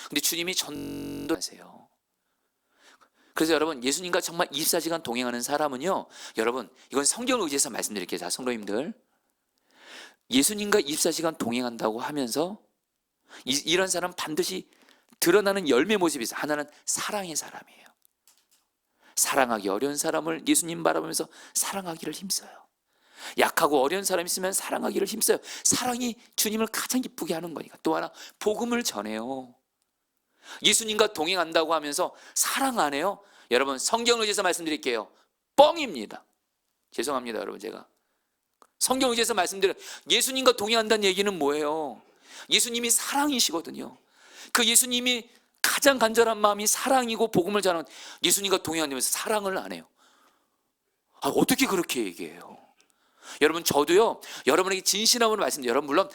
근데 주님이 전도하세요. 그래서 여러분, 예수님과 정말 24시간 동행하는 사람은요, 여러분, 이건 성경을 의지해서 말씀드릴게요. 자, 성도님들, 예수님과 24시간 동행한다고 하면서 이런 사람 반드시 드러나는 열매 모습이 있어요. 하나는 사랑의 사람이에요. 사랑하기 어려운 사람을 예수님 바라보면서 사랑하기를 힘써요. 약하고 어려운 사람이 있으면 사랑하기를 힘써요. 사랑이 주님을 가장 기쁘게 하는 거니까. 또 하나, 복음을 전해요. 예수님과 동행한다고 하면서 사랑 안 해요? 여러분, 성경을 의지해서 말씀드릴게요. 뻥입니다. 죄송합니다, 여러분. 제가 성경을 의지해서 말씀드려요. 예수님과 동행한다는 얘기는 뭐예요? 예수님이 사랑이시거든요. 그 예수님이 가장 간절한 마음이 사랑이고 복음을 전하는, 예수님과 동행하면서 사랑을 안 해요. 어떻게 그렇게 얘기해요? 여러분, 저도요, 여러분에게 진실함으로 말씀드려요. 여러분, 물론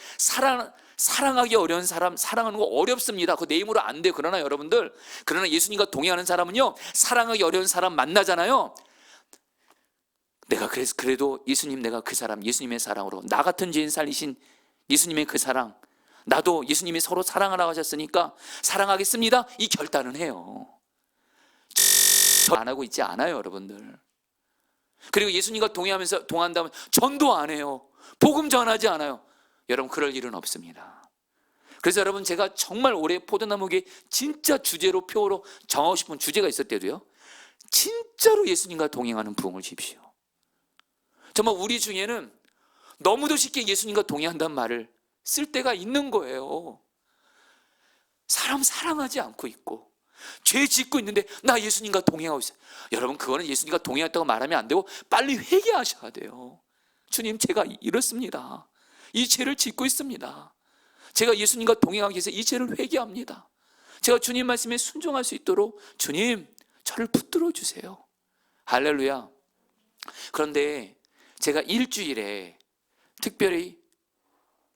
사랑하기 어려운 사람, 사랑하는 거 어렵습니다. 그거 내 힘으로 안 돼요. 그러나 여러분들, 그러나 예수님과 동행하는 사람은요, 사랑하기 어려운 사람 만나잖아요. 내가 그래도 예수님, 내가 그 사람, 예수님의 사랑으로 나 같은 죄인 살리신 예수님의 그 사랑, 나도 예수님이 서로 사랑하라고 하셨으니까 사랑하겠습니다. 이 결단은 해요. 안 하고 있지 않아요, 여러분들. 그리고 예수님과 동행한다면 전도 안 해요. 복음 전하지 않아요. 여러분, 그럴 일은 없습니다. 그래서 여러분, 제가 정말 올해 포도나무교회 진짜 주제로, 표로 정하고 싶은 주제가 있을 때도요, 진짜로 예수님과 동행하는 부흥을 주십시오. 정말 우리 중에는 너무도 쉽게 예수님과 동행한다는 말을 쓸 때가 있는 거예요. 사람 사랑하지 않고 있고 죄 짓고 있는데 나 예수님과 동행하고 있어요. 여러분, 그거는 예수님과 동행했다고 말하면 안 되고 빨리 회개하셔야 돼요. 주님, 제가 이렇습니다. 이 죄를 짓고 있습니다. 제가 예수님과 동행하기 위해서 이 죄를 회개합니다. 제가 주님 말씀에 순종할 수 있도록 주님, 저를 붙들어 주세요. 할렐루야. 그런데 제가 일주일에 특별히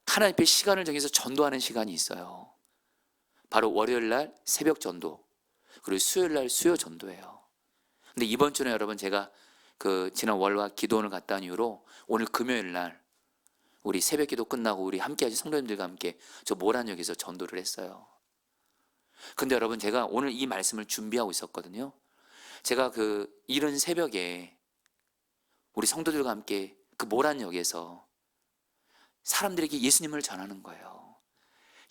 하나님 앞에 시간을 정해서 전도하는 시간이 있어요. 바로 월요일 날 새벽 전도, 그리고 수요일 날 수요 전도예요. 근데 이번 주는 여러분, 제가 지난 월화 기도원을 갔다 온 이후로 오늘 금요일 날 우리 새벽 기도 끝나고 우리 함께 하신 성도님들과 함께 저 모란역에서 전도를 했어요. 근데 여러분, 제가 오늘 이 말씀을 준비하고 있었거든요. 제가 이른 새벽에 우리 성도들과 함께 그 모란역에서 사람들에게 예수님을 전하는 거예요.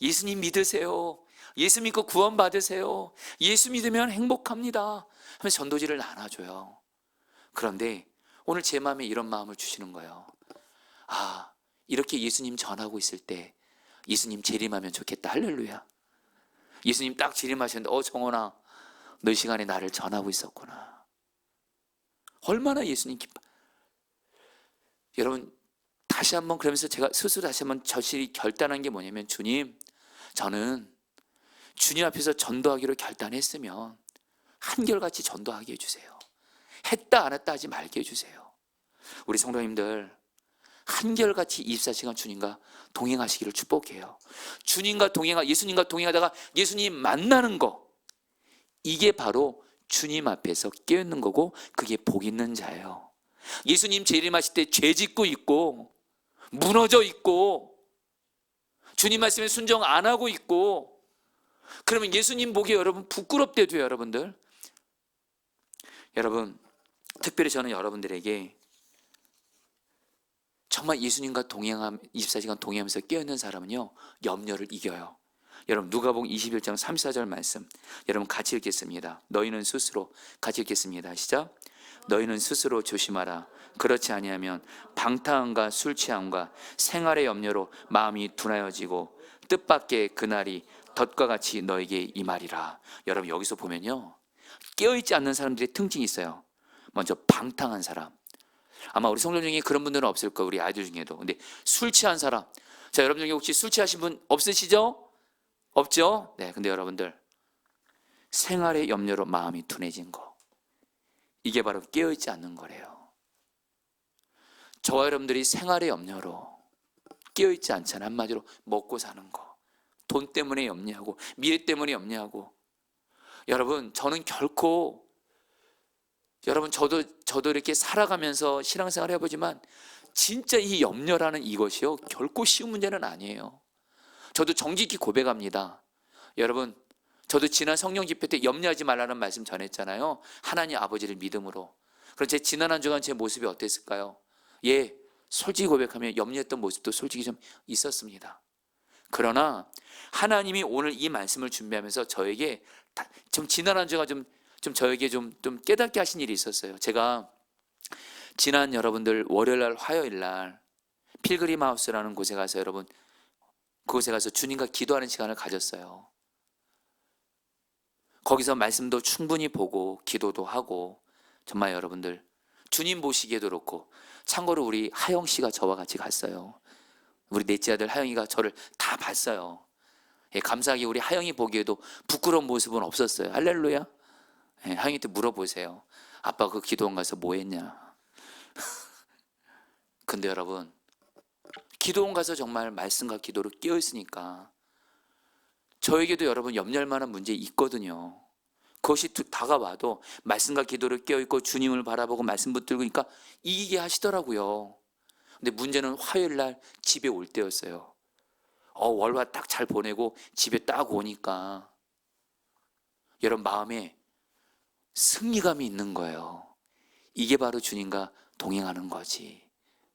예수님 믿으세요. 예수 믿고 구원 받으세요. 예수 믿으면 행복합니다 하면서 전도지를 나눠줘요. 그런데 오늘 제 마음에 이런 마음을 주시는 거예요. 아, 이렇게 예수님 전하고 있을 때 예수님 재림하면 좋겠다. 할렐루야. 예수님 딱 재림하셨는데 정원아, 너 이 시간에 나를 전하고 있었구나. 얼마나 예수님 기뻐. 여러분, 다시 한번 그러면서 제가 스스로 다시 한번 절실히 결단한 게 뭐냐면, 주님, 저는 주님 앞에서 전도하기로 결단했으면 한결같이 전도하게 해주세요. 했다 안 했다 하지 말게 해주세요. 우리 성도님들 한결같이 24시간 주님과 동행하시기를 축복해요. 예수님과 동행하다가 예수님 만나는 거, 이게 바로 주님 앞에서 깨어있는 거고, 그게 복 있는 자예요. 예수님 재림하실 때 죄 짓고 있고 무너져 있고 주님 말씀에 순종 안 하고 있고, 그러면 예수님 보기에 여러분 부끄럽대도요. 여러분들, 특별히 저는 여러분들에게 정말 예수님과 24시간 동행하면서 깨어있는 사람은요, 염려를 이겨요. 여러분, 누가복음 21장 34절 말씀, 여러분 같이 읽겠습니다. 너희는 스스로, 같이 읽겠습니다. 시작. 너희는 스스로 조심하라. 그렇지 아니하면 방탕함과 술 취함과 생활의 염려로 마음이 둔하여지고 뜻밖의 그날이 덫과 같이 너에게 임하리라. 여러분, 여기서 보면요, 깨어있지 않는 사람들의 특징이 있어요. 먼저 방탕한 사람. 아마 우리 성도 중에 그런 분들은 없을 거예요. 우리 아이들 중에도. 근데 술 취한 사람. 자, 여러분 중에 혹시 술 취하신 분 없으시죠? 없죠? 네. 근데 여러분들, 생활의 염려로 마음이 둔해진 거, 이게 바로 깨어있지 않는 거래요. 저와 여러분들이 생활의 염려로 깨어있지 않잖아요. 한마디로 먹고 사는 거, 돈 때문에 염려하고 미래 때문에 염려하고. 여러분, 저는 결코, 여러분 저도 이렇게 살아가면서 신앙생활 해보지만 진짜 이 염려라는 이것이요, 결코 쉬운 문제는 아니에요. 저도 정직히 고백합니다. 여러분, 저도 지난 성령 집회 때 염려하지 말라는 말씀 전했잖아요. 하나님 아버지를 믿음으로. 그럼 제 지난 한 주간 제 모습이 어땠을까요? 예, 솔직히 고백하면 염려했던 모습도 솔직히 좀 있었습니다. 그러나 하나님이 오늘 이 말씀을 준비하면서 저에게 좀 지난 한 주가 좀 저에게 좀 깨닫게 하신 일이 있었어요. 제가 지난 여러분들 월요일날 화요일날 필그림 하우스라는 곳에 가서, 여러분, 그곳에 가서 주님과 기도하는 시간을 가졌어요. 거기서 말씀도 충분히 보고 기도도 하고, 정말 여러분들 주님 보시기에도 그렇고, 참고로 우리 하영 씨가 저와 같이 갔어요. 우리 넷째 아들 하영이가 저를 다 봤어요. 예, 감사하게 우리 하영이 보기에도 부끄러운 모습은 없었어요. 할렐루야. 예, 하영이한테 물어보세요. 아빠 그 기도원 가서 뭐 했냐. 근데 여러분, 기도원 가서 정말 말씀과 기도로 깨어있으니까 저에게도 여러분 염려할 만한 문제 있거든요. 그것이 다가와도 말씀과 기도를 깨어있고 주님을 바라보고 말씀 붙들고니까 이기게 하시더라고요. 근데 문제는 화요일날 집에 올 때였어요. 월화 딱 잘 보내고 집에 딱 오니까 여러분 마음에 승리감이 있는 거예요. 이게 바로 주님과 동행하는 거지.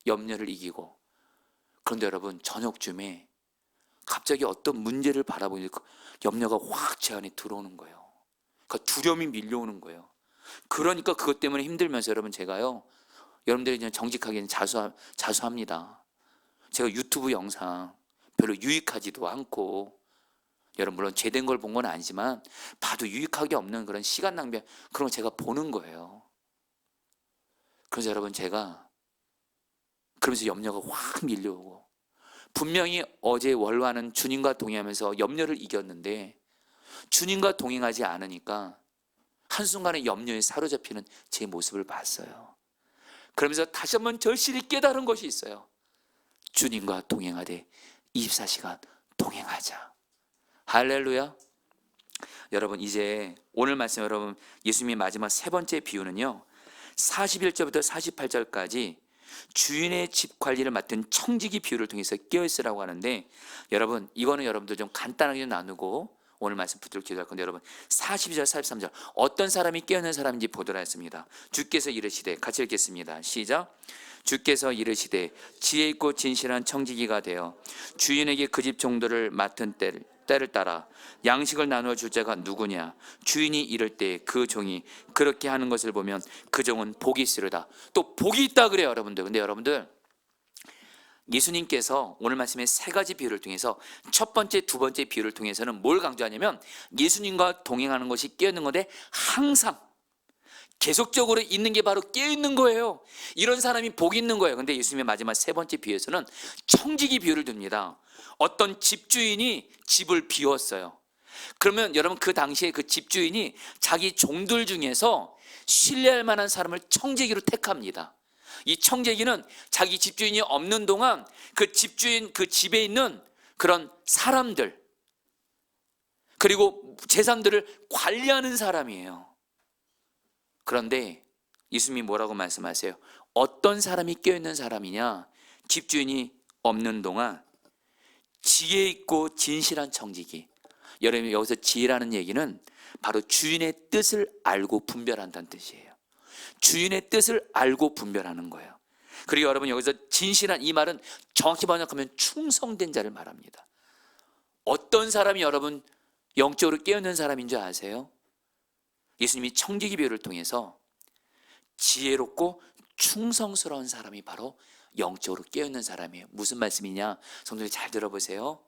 염려를 이기고. 그런데 여러분, 저녁쯤에 갑자기 어떤 문제를 바라보니까 염려가 확 제 안에 들어오는 거예요. 그러니까 두려움이 밀려오는 거예요. 그러니까 그것 때문에 힘들면서 여러분, 제가요, 여러분들이 그냥 정직하게 자수합니다. 제가 유튜브 영상 별로 유익하지도 않고, 여러분 물론 제된 걸 본 건 아니지만 봐도 유익하게 없는 그런 시간 낭비, 그런 거 제가 보는 거예요. 그래서 여러분, 제가 그러면서 염려가 확 밀려오고, 분명히 어제 월화는 주님과 동행하면서 염려를 이겼는데 주님과 동행하지 않으니까 한순간에 염려에 사로잡히는 제 모습을 봤어요. 그러면서 다시 한번 절실히 깨달은 것이 있어요. 주님과 동행하되 24시간 동행하자. 할렐루야. 여러분, 이제 오늘 말씀, 여러분 예수님의 마지막 세 번째 비유는요, 41절부터 48절까지 주인의 집 관리를 맡은 청지기 비유를 통해서 깨어있으라고 하는데, 여러분 이거는 여러분들 좀 간단하게 나누고 오늘 말씀 붙들고 기도할 건데, 여러분 42절 43절 어떤 사람이 깨어있는 사람인지 보도록 하겠습니다. 주께서 이르시되, 같이 읽겠습니다. 시작. 주께서 이르시되 지혜 있고 진실한 청지기가 되어 주인에게 그 집 종들을 맡은 때를 따라 양식을 나누어 줄 자가 누구냐? 주인이 이를 때 그 종이 그렇게 하는 것을 보면 그 종은 복이 있으리로다. 또 복이 있다 그래요, 여러분들. 근데 여러분들, 예수님께서 오늘 말씀에 세 가지 비유를 통해서 첫 번째, 두 번째 비유를 통해서는 뭘 강조하냐면 예수님과 동행하는 것이 깨어있는 건데 항상 계속적으로 있는 게 바로 깨어있는 거예요. 이런 사람이 복이 있는 거예요. 근데 예수님의 마지막 세 번째 비유에서는 청지기 비유를 듭니다. 어떤 집주인이 집을 비웠어요. 그러면 여러분, 그 당시에 그 집주인이 자기 종들 중에서 신뢰할 만한 사람을 청지기로 택합니다. 이 청지기는 자기 집주인이 없는 동안 그 집주인, 그 집에 있는 그런 사람들, 그리고 재산들을 관리하는 사람이에요. 그런데 예수님이 뭐라고 말씀하세요? 어떤 사람이 깨어있는 사람이냐? 집주인이 없는 동안 지혜 있고 진실한 청지기. 여러분, 여기서 지혜라는 얘기는 바로 주인의 뜻을 알고 분별한다는 뜻이에요. 주인의 뜻을 알고 분별하는 거예요. 그리고 여러분, 여기서 진실한, 이 말은 정확히 번역하면 충성된 자를 말합니다. 어떤 사람이 여러분 영적으로 깨어있는 사람인 줄 아세요? 예수님이 청지기 비유를 통해서 지혜롭고 충성스러운 사람이 바로 영적으로 깨어있는 사람이에요. 무슨 말씀이냐? 성도들 잘 들어보세요.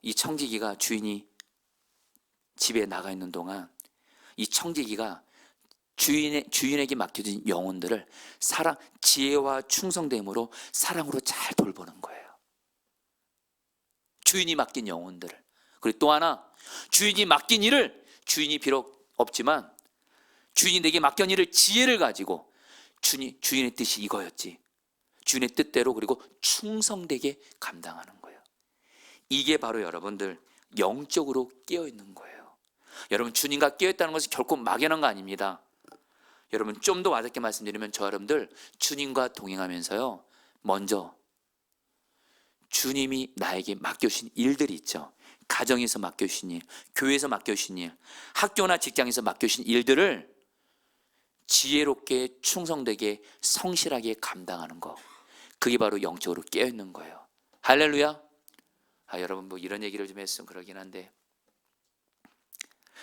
이 청지기가 주인이 집에 나가 있는 동안 이 청지기가 주인에게 맡겨진 영혼들을 지혜와 충성됨으로 사랑으로 잘 돌보는 거예요. 주인이 맡긴 영혼들을. 그리고 또 하나, 주인이 맡긴 일을, 주인이 비록 없지만 주인이 내게 맡긴 일을 지혜를 가지고 주인의 뜻이 이거였지, 주인의 뜻대로 그리고 충성되게 감당하는 거예요. 이게 바로 여러분들 영적으로 깨어있는 거예요. 여러분, 주님과 깨어있다는 것은 결코 막연한 거 아닙니다. 여러분, 좀 더 와닿게 말씀드리면, 저 여러분들 주님과 동행하면서요, 먼저 주님이 나에게 맡겨주신 일들이 있죠. 가정에서 맡겨주신 일, 교회에서 맡겨주신 일, 학교나 직장에서 맡겨주신 일들을 지혜롭게 충성되게 성실하게 감당하는 거, 그게 바로 영적으로 깨어있는 거예요. 할렐루야. 여러분, 뭐 이런 얘기를 좀 했으면 그러긴 한데,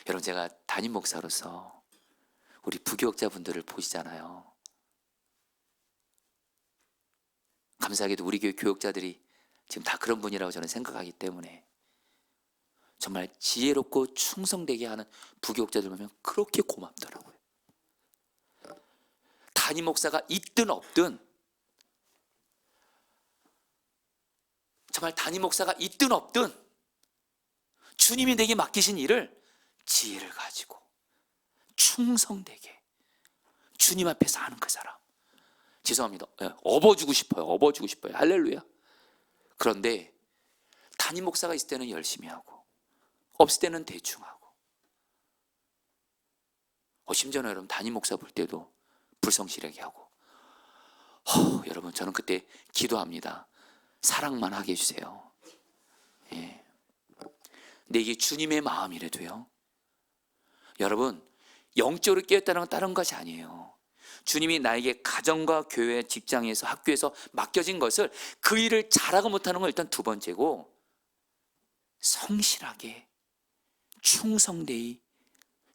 여러분, 제가 담임 목사로서 우리 부교육자분들을 보시잖아요. 감사하게도 우리 교회 교육자들이 지금 다 그런 분이라고 저는 생각하기 때문에 정말 지혜롭고 충성되게 하는 부교육자들 보면 그렇게 고맙더라고요. 담임 목사가 있든 없든, 정말 담임 목사가 있든 없든 주님이 내게 맡기신 일을 지혜를 가지고 충성되게 주님 앞에서 하는 그 사람, 죄송합니다, 업어주고 싶어요. 할렐루야. 그런데 담임 목사가 있을 때는 열심히 하고 없을 때는 대충 하고, 심지어는 여러분 담임 목사 볼 때도 불성실하게 하고, 여러분, 저는 그때 기도합니다. 사랑만 하게 해주세요. 예. 근데 이게 주님의 마음이라도요, 여러분, 영적으로 깨었다는 건 다른 것이 아니에요. 주님이 나에게 가정과 교회, 직장에서, 학교에서 맡겨진 것을, 그 일을 잘하고 못하는 건 일단 두 번째고, 성실하게 충성되이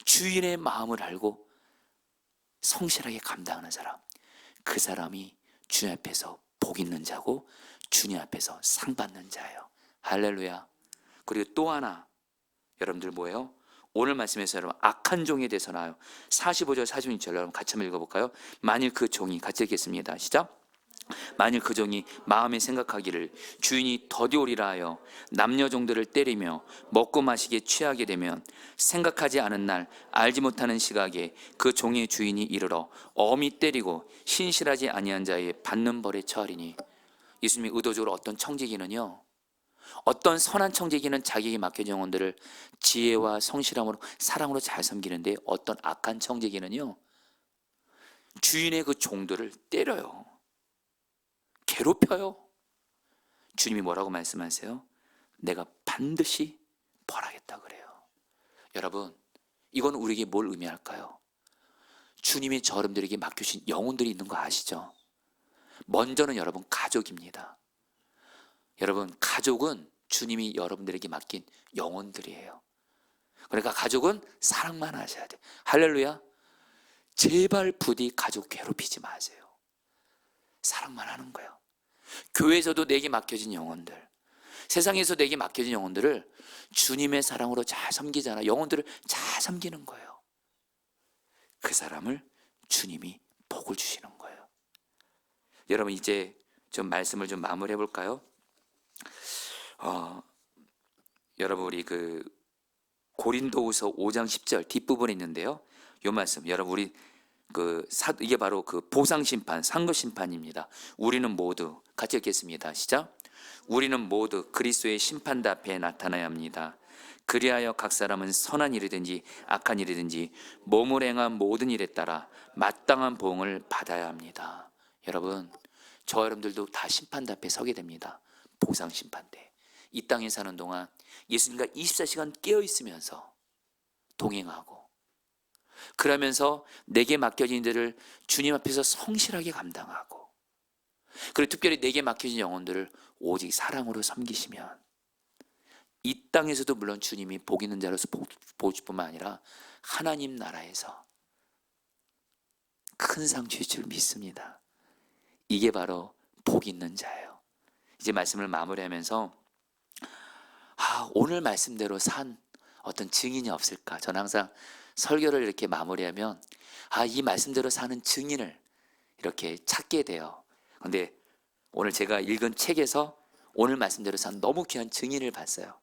주인의 마음을 알고 성실하게 감당하는 사람, 그 사람이 주님 앞에서 복 있는 자고 주님 앞에서 상 받는 자예요. 할렐루야. 그리고 또 하나, 여러분들 뭐예요? 오늘 말씀에서 여러분 악한 종에 대해서 나와요. 45절 46절 여러분 같이 한번 읽어볼까요? 만일 그 종이, 같이 읽겠습니다. 시작. 만일 그 종이 마음에 생각하기를 주인이 더디오리라 하여 남녀 종들을 때리며 먹고 마시게 취하게 되면, 생각하지 않은 날 알지 못하는 시각에 그 종의 주인이 이르러 엄히 때리고 신실하지 아니한 자의 받는 벌에 처하리니. 예수님이 의도적으로 어떤 청지기는요, 어떤 선한 청지기는 자기에게 맡겨진 영혼들을 지혜와 성실함으로 사랑으로 잘 섬기는데, 어떤 악한 청지기는요, 주인의 그 종들을 때려요, 괴롭혀요. 주님이 뭐라고 말씀하세요? 내가 반드시 벌하겠다 그래요. 여러분, 이건 우리에게 뭘 의미할까요? 주님이 저 여러분들에게 맡겨주신 영혼들이 있는 거 아시죠? 먼저는 여러분 가족입니다. 여러분, 가족은 주님이 여러분들에게 맡긴 영혼들이에요. 그러니까 가족은 사랑만 하셔야 돼요. 할렐루야. 제발 부디 가족 괴롭히지 마세요. 사랑만 하는 거예요. 교회에서도 내게 맡겨진 영혼들, 세상에서 내게 맡겨진 영혼들을 주님의 사랑으로 잘 섬기잖아. 영혼들을 잘 섬기는 거예요. 그 사람을 주님이 복을 주시는 거예요. 여러분, 이제 좀 말씀을 좀 마무리해 볼까요? 여러분, 우리 그 고린도후서 5장 10절 뒷부분에 있는데요. 이 말씀, 여러분, 우리 이게 바로 그 보상 심판, 상급 심판입니다. 우리는 모두 같이 읽겠습니다. 시작. 우리는 모두 그리스도의 심판대 앞에 나타나야 합니다. 그리하여 각 사람은 선한 일이든지 악한 일이든지 몸을 행한 모든 일에 따라 마땅한 보응을 받아야 합니다. 여러분, 저 여러분들도 다 심판대 앞에 서게 됩니다. 보상 심판대. 이 땅에 사는 동안 예수님과 24시간 깨어 있으면서 동행하고, 그러면서 내게 맡겨진 일들을 주님 앞에서 성실하게 감당하고, 그리고 특별히 내게 맡겨진 영혼들을 오직 사랑으로 섬기시면 이 땅에서도 물론 주님이 복 있는 자로서 보실 뿐만 아니라 하나님 나라에서 큰 상 주실 줄 믿습니다. 이게 바로 복 있는 자예요. 이제 말씀을 마무리하면서 오늘 말씀대로 산 어떤 증인이 없을까? 저는 항상 설교를 이렇게 마무리하면 이 말씀대로 사는 증인을 이렇게 찾게 돼요. 그런데 오늘 제가 읽은 책에서 오늘 말씀대로 산 너무 귀한 증인을 봤어요.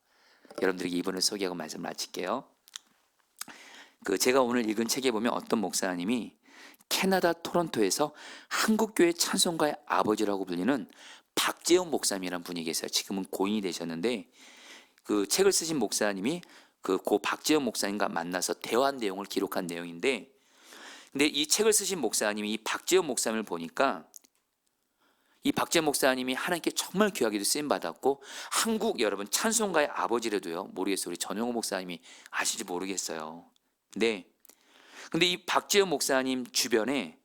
여러분들에게 이분을 소개하고 말씀 마칠게요. 제가 오늘 읽은 책에 보면 어떤 목사님이 캐나다 토론토에서 한국교회 찬송가의 아버지라고 불리는 박재영 목사님이라는 분이 계세요. 지금은 고인이 되셨는데, 그 책을 쓰신 목사님이 고 박재영 목사님과 만나서 대화한 내용을 기록한 내용인데, 근데 이 책을 쓰신 목사님이 이 박재영 목사님을 보니까 이 박재영 목사님이 하나님께 정말 귀하게도 쓰임 받았고 한국 여러분 찬송가의 아버지라도요, 모르겠어요. 우리 전용호 목사님이 아실지 모르겠어요. 근데 이 박재영 목사님 주변에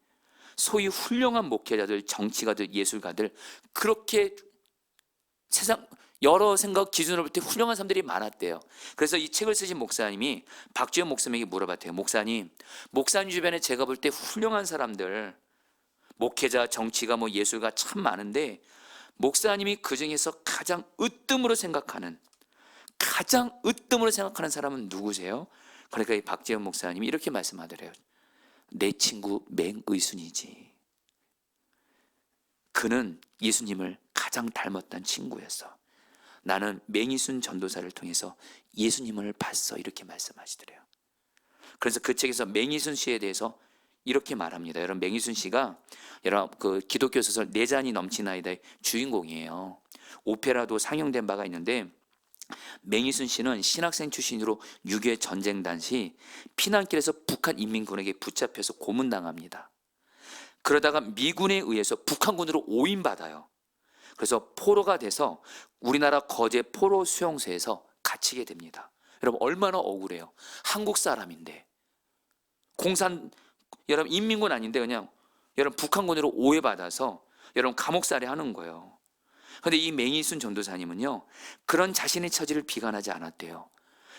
소위 훌륭한 목회자들, 정치가들, 예술가들, 그렇게 세상 여러 생각 기준으로 볼 때 훌륭한 사람들이 많았대요. 그래서 이 책을 쓰신 목사님이 박재영 목사님에게 물어봤대요. 목사님 주변에 제가 볼 때 훌륭한 사람들, 목회자, 정치가, 예술가 참 많은데 목사님이 그 중에서 가장 으뜸으로 생각하는 사람은 누구세요? 그러니까 이 박재영 목사님이 이렇게 말씀하더래요. 내 친구 맹의순이지. 그는 예수님을 가장 닮았던 친구였어. 나는 맹의순 전도사를 통해서 예수님을 봤어. 이렇게 말씀하시더래요. 그래서 그 책에서 맹의순 씨에 대해서 이렇게 말합니다. 여러분, 맹의순 씨가 여러분 기독교 소설 내 잔이 넘치나이다의 주인공이에요. 오페라도 상영된 바가 있는데, 맹의순 씨는 신학생 출신으로 6.25 전쟁 당시 피난길에서 북한 인민군에게 붙잡혀서 고문당합니다. 그러다가 미군에 의해서 북한군으로 오인받아요. 그래서 포로가 돼서 우리나라 거제 포로 수용소에서 갇히게 됩니다. 여러분, 얼마나 억울해요. 한국 사람인데 여러분 인민군 아닌데 그냥 여러분 북한군으로 오해받아서 여러분 감옥살이 하는 거예요. 그런데 이 맹의순 전도사님은요, 그런 자신의 처지를 비관하지 않았대요.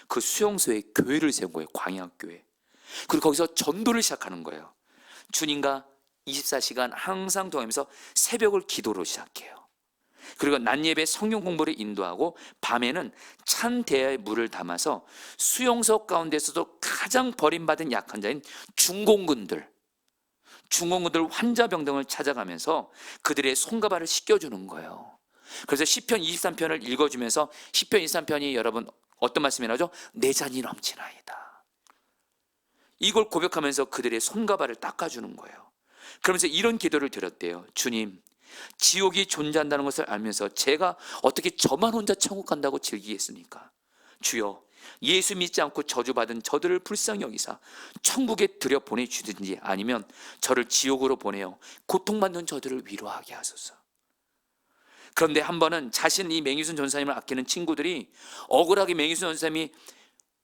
그 수용소에 교회를 세운 거예요. 광야교회. 그리고 거기서 전도를 시작하는 거예요. 주님과 24시간 항상 동행하면서 새벽을 기도로 시작해요. 그리고 낮 예배 성경 공부를 인도하고 밤에는 찬 대야에 물을 담아서 수용소 가운데서도 가장 버림받은 약한 자인 중공군들 환자병동을 찾아가면서 그들의 손가발을 씻겨주는 거예요. 그래서 시편 23편을 읽어주면서 시편 23편이 여러분 어떤 말씀이 나죠? 내 잔이 넘치나이다. 이걸 고백하면서 그들의 손가발을 닦아주는 거예요. 그러면서 이런 기도를 드렸대요. 주님, 지옥이 존재한다는 것을 알면서 제가 어떻게 저만 혼자 천국 간다고 즐기겠습니까? 주여, 예수 믿지 않고 저주받은 저들을 불쌍히 여기사 천국에 들여보내주든지 아니면 저를 지옥으로 보내어 고통받는 저들을 위로하게 하소서. 그런데 한 번은 이 맹의순 전사님을 아끼는 친구들이 억울하게 맹의순 전사님이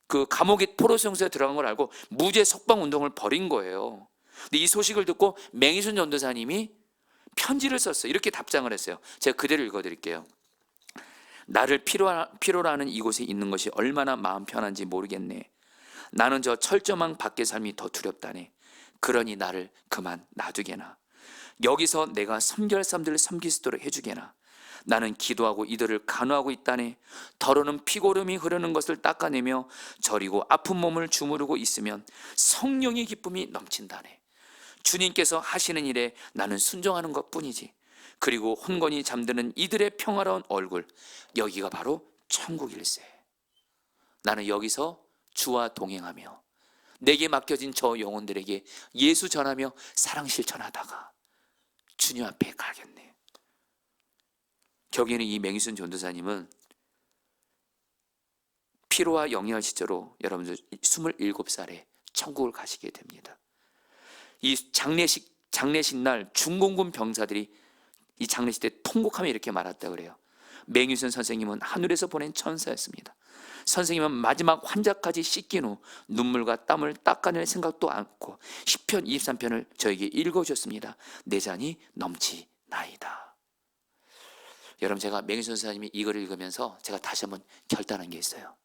그 감옥의 포로수용소에 들어간 걸 알고 무죄 석방 운동을 벌인 거예요. 근데 이 소식을 듣고 맹의순 전도사님이 편지를 썼어요. 이렇게 답장을 했어요. 제가 그대로 읽어드릴게요. 나를 필요로 하는 이곳에 있는 것이 얼마나 마음 편한지 모르겠네. 나는 저 철저망 밖의 삶이 더 두렵다네. 그러니 나를 그만 놔두게나. 여기서 내가 섬겨할 사람들을 섬길 수 있도록 해주게나. 나는 기도하고 이들을 간호하고 있다네. 더러는 피고름이 흐르는 것을 닦아내며 저리고 아픈 몸을 주무르고 있으면 성령의 기쁨이 넘친다네. 주님께서 하시는 일에 나는 순종하는 것뿐이지. 그리고 혼건히 잠드는 이들의 평화로운 얼굴, 여기가 바로 천국일세. 나는 여기서 주와 동행하며 내게 맡겨진 저 영혼들에게 예수 전하며 사랑 실천하다가 주님 앞에 가겠네. 경에는 이 맹희순 전도사님은 피로와 영리한 시절로 여러분들 27살에 천국을 가시게 됩니다. 이 장례식 날 중공군 병사들이 이 장례식 때 통곡하며 이렇게 말했다 그래요. 맹희순 선생님은 하늘에서 보낸 천사였습니다. 선생님은 마지막 환자까지 씻긴 후 눈물과 땀을 닦아낼 생각도 않고 시편 23편을 저에게 읽어주셨습니다. 내 잔이 넘치나이다. 여러분, 제가 맹희순 선생님이 이걸 읽으면서 제가 다시 한번 결단한 게 있어요.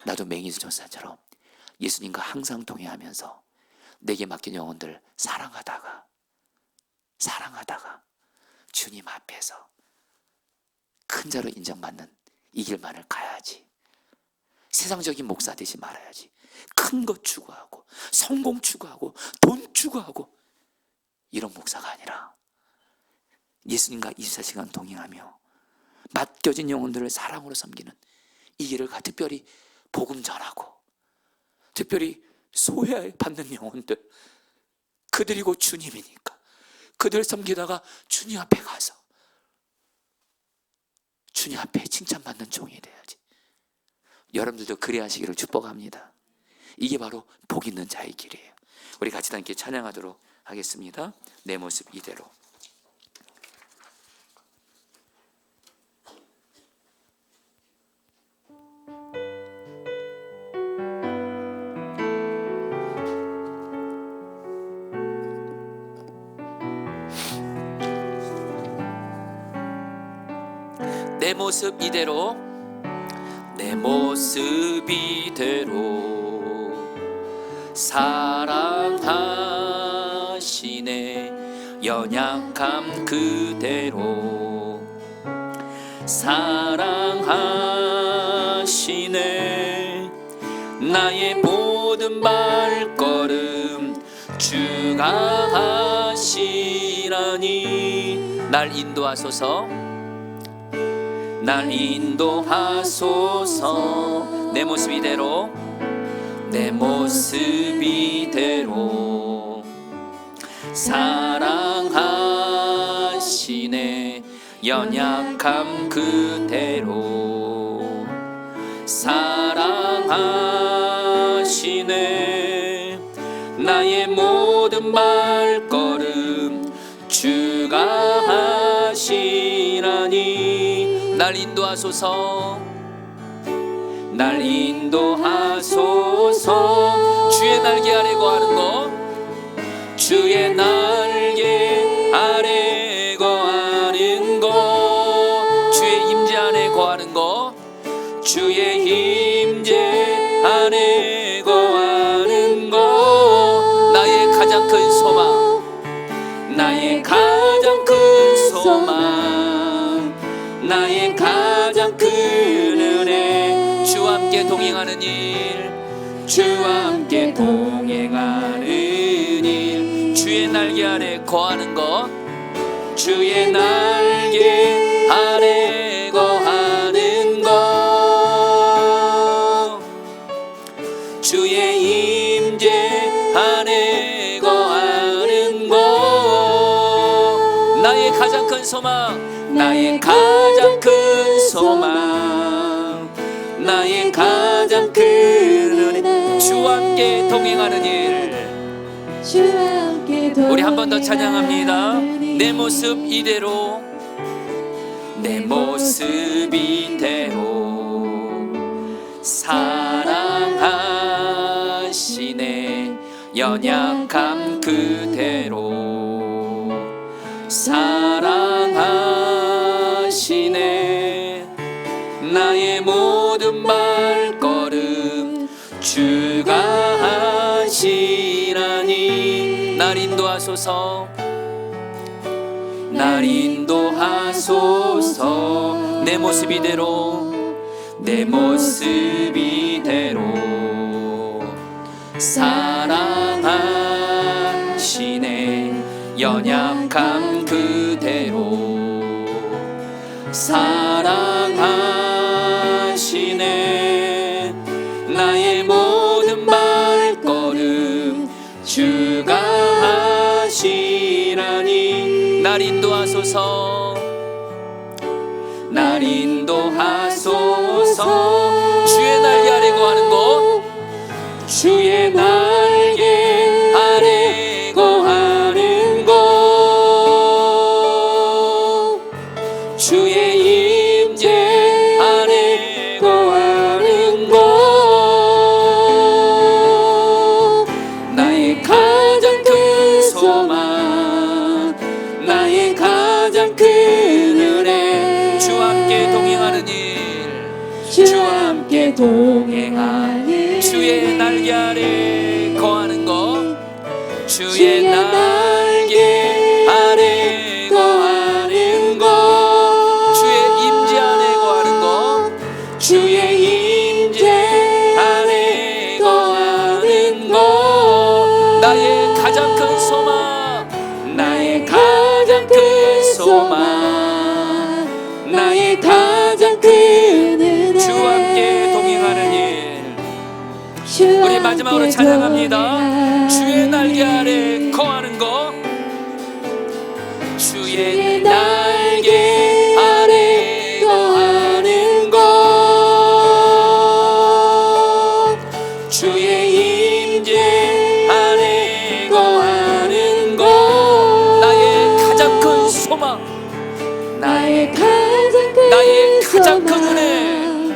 나도 맹희순 전사처럼 예수님과 항상 동행하면서 내게 맡긴 영혼들 사랑하다가 주님 앞에서 큰 자로 인정받는 이 길만을 가야지. 세상적인 목사 되지 말아야지. 큰 것 추구하고 성공 추구하고 돈 추구하고 이런 목사가 아니라 예수님과 24시간 동행하며 맡겨진 영혼들을 사랑으로 섬기는 이 길을 특별히 복음 전하고 특별히 소외받는 영혼들, 그들이고 주님이니까 그들 섬기다가 주님 앞에 가서 주님 앞에 칭찬받는 종이 돼야지. 여러분들도 그래야 하시기를 축복합니다. 이게 바로 복 있는 자의 길이에요. 우리 같이 함께 찬양하도록 하겠습니다. 내 모습 이대로. 내 모습 이대로, 내 모습 이대로 사랑하시네. 연약함 그대로 사랑하시네. 나의 모든 발걸음 주가 하시라니. 날 인도하소서, 날 인도하소서. 내 모습 이대로, 내 모습 이대로 사랑하시네. 연약함 그대로 사랑하시네. 나의 모든 발걸음 주가 하시라니. 날 인도하소서, 날 인도하소서. 주의 날개 아래 거하는 것, 주의 날개 아래 거하는 것, 주의 임재 안에 거하는 것, 주의 임재 안에 거하는 것. 나의 가장 큰 소망, 나의 가장 큰 소망, 나의 가장 큰 은혜. 주와 함께 동행하는 일, 주와 함께 동행하는 일. 주의 날개 아래 거하는 것, 주의 날개 아래 거하는 것, 주의 임재 안에 거하는 것. 나의 가장 큰 소망, 나의 가장 큰 소망, 나의 가장 큰 은혜. 주와 함께 동행하는 일. 우리 한 번 더 찬양합니다. 내 모습 이대로, 내 모습 이대로 사랑하시네. 연약함 그대로 사랑하시네. 모든 발걸음 주가 하시라니. 날 인도하소서, 날 인도하소서. 내 모습 이대로, 내 모습 이대로 사랑하시네. 연약함 그대로 사랑하시네. 나의 모든 발걸음 주가 하시라니. 날 인도하소서, 날 인도하소서. 주의 날개 아래 거하는 곳, 주의 날개 아래 거하는 곳, 주의 임재 아래 거하는 곳. 나의 가장 큰 소망, 나의 가장 큰 은혜. 주와 함께 동행하는 일, 주와 함께 동행하는 주의 날개 아래 거하는 것, 주의 날개 아래 거하는 것, 주의 임재 안에 거하는 것, 주의 임재 안에 거하는 것. 나의 가장 큰 소망, 나의 가장 큰 소망, 나의 가장 큰 은혜. 주와 함께 동행하는 일. 우리 마지막으로 찬양합니다. 주의 날개 아래 거하는 것, 주의 날개 아래 거하는 것, 주의 임재 안에 거하는 것. 나의 가장 큰 소망, 나의 가장 큰 은혜,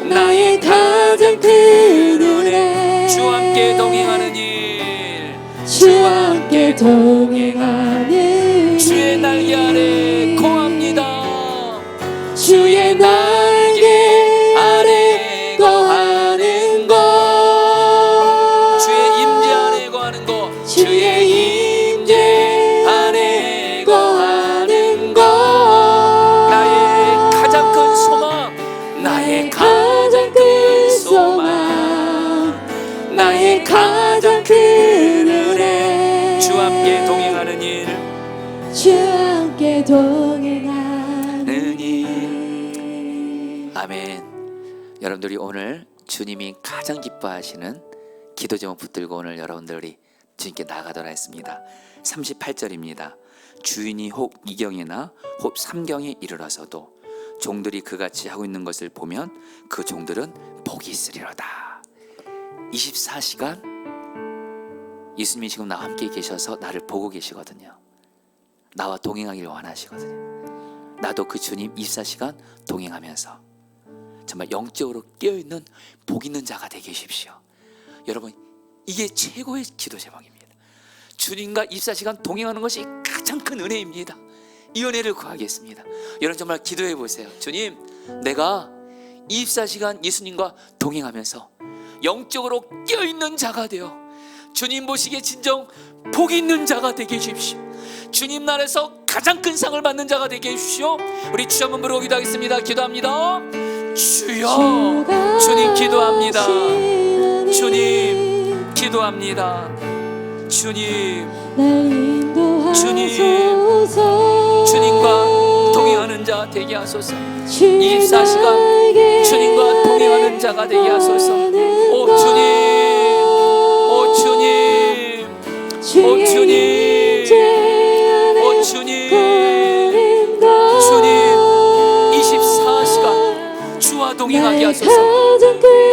나의 가장 큰 은혜. 주와 함께 동행하는 일, 주와 함께 동행하는 주의 날개 아래 거합니다. 주의 날개 아래 거하는 것, 주의 임재 안에 거하는 것, 주의 임재 안에 거하는 것. 나의 가장 큰 소망, 나의 가장 큰 소망, 나의 가장 큰 은혜. 주와 함께 동행하는 일, 주와 함께 동행하는 일. 아멘. 여러분들이 오늘 주님이 가장 기뻐하시는 기도 제목 붙들고 오늘 여러분들이 주님께 나가도록 했습니다. 38절입니다. 주인이 혹 2경이나 혹 3경에 이르러서도 종들이 그같이 하고 있는 것을 보면 그 종들은 복이 있으리로다. 24시간 예수님이 지금 나와 함께 계셔서 나를 보고 계시거든요. 나와 동행하기를 원하시거든요. 나도 그 주님 24시간 동행하면서 정말 영적으로 깨어있는 복 있는 자가 되게 하십시오. 여러분, 이게 최고의 기도 제목입니다. 주님과 24시간 동행하는 것이 가장 큰 은혜입니다. 이 은혜를 구하겠습니다. 여러분 정말 기도해 보세요. 주님, 내가 24시간 예수님과 동행하면서 영적으로 깨어있는 자가 되어 주님 보시기에 진정 복 있는 자가 되게 해주십시오. 주님 나라에서 가장 큰 상을 받는 자가 되게 해주십시오. 우리 주 한번 부르고 기도하겠습니다. 기도합니다. 주여, 주님 기도합니다. 주님 기도합니다. 주님, 주님과 동행하는 자 되게 하소서. 24시간 주님과 동행하는 자가 되게 하소서. 오 주님, 오 주님, 오 주님, 오 주님, 주님 24시간 주와 동행하게 하소서.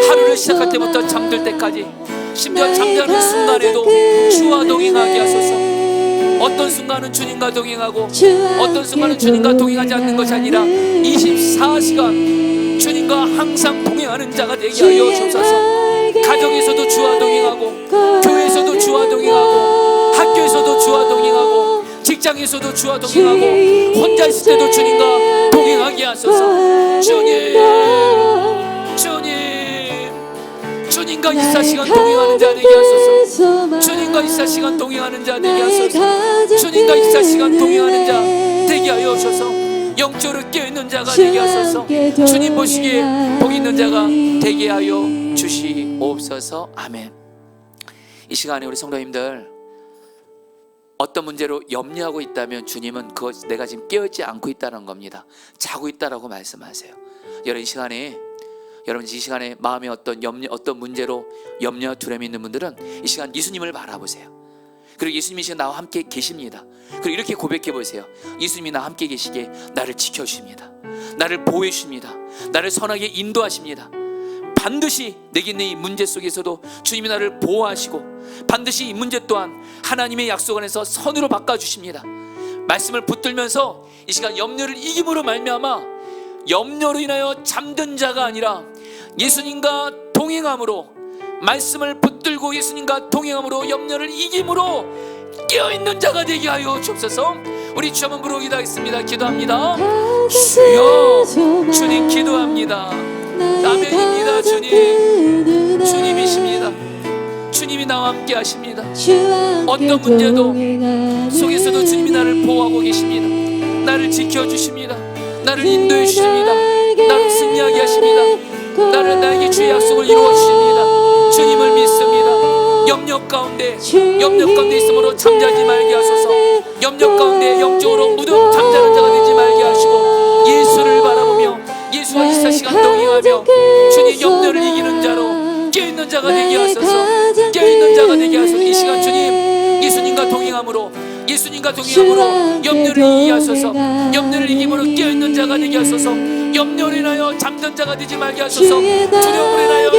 하루를 시작할 때부터 잠들 때까지, 심지어 잠자는 순간에도 주와 동행하게 하소서. 어떤 순간은 주님과 동행하고 어떤 순간은 주님과 동행하지 않는 것이 아니라 24시간 주님과 항상 동행하는 자가 되게 하여 주옵소서. 가정에서도 주와 동행하고, 교회에서도 주와 동행하고, 학교에서도 주와 동행하고, 직장에서도 주와 동행하고, 혼자 있을 때도 주님과 동행하게 하소서. 주님, 주님과 24시간 동행하는 자 되게 하소서. 주님과 24시간 동행하는 자 되게 하소서. 주님과 24시간 동행하는 자 되게 하여 주셔서 영적으로 깨어있는 자가 되게 하소서. 주님 보시기에 복 있는 자가 되게 하여 주시옵소서. 아멘. 이 시간에 우리 성도님들 어떤 문제로 염려하고 있다면 주님은 그것 내가 지금 깨어있지 않고 있다는 겁니다. 자고 있다라고 말씀하세요. 여러분 이 시간에 마음에 어떤 문제로 염려 두려움이 있는 분들은 이 시간 예수님을 바라보세요. 그리고 예수님이 지금 나와 함께 계십니다. 그리고 이렇게 고백해 보세요. 예수님이 나와 함께 계시기에 나를 지켜주십니다. 나를 보호해 주십니다. 나를 선하게 인도하십니다. 반드시 내게 있는 이 문제 속에서도 주님이 나를 보호하시고 반드시 이 문제 또한 하나님의 약속 안에서 선으로 바꿔주십니다. 말씀을 붙들면서 이 시간 염려를 이김으로 말미암아 염려로 인하여 잠든 자가 아니라 예수님과 동행함으로, 말씀을 붙들고 예수님과 동행함으로 염려를 이김으로 깨어있는 자가 되게 하여 주옵소서. 우리 주 한번 부르기도 하겠습니다. 기도합니다. 주여, 주님 기도합니다. 아멘입니다. 주님, 주님이십니다. 주님이 나와 함께 하십니다. 어떤 문제도 속에서도 주님이 나를 보호하고 계십니다. 나를 지켜주십니다. 나를 인도해 주십니다. 나를 승리하게 하십니다. 나에게 주의 약속을 이루어 주십니다. 주님을 믿습니다. 염려 가운데 있으므로 잠자지 말게 하소서. 염려 가운데 영적으로 무덤 잠자는 자가 되지 말게 하시고 예수를 바라보며 예수와 24시간 동행하며 주님 염려를 이기는 자로 깨어있는 자가 되게 하소서. 깨어있는 자가 되게 하소서. 이 시간 주님 예수님과 동행함으로 염려를 이기게 하소서. 염려를 이김으로 깨어있는 자가 되게 하소서. 염려로 인하여 잠든 자가 되지 말게 하소서. 두려움으로 인하여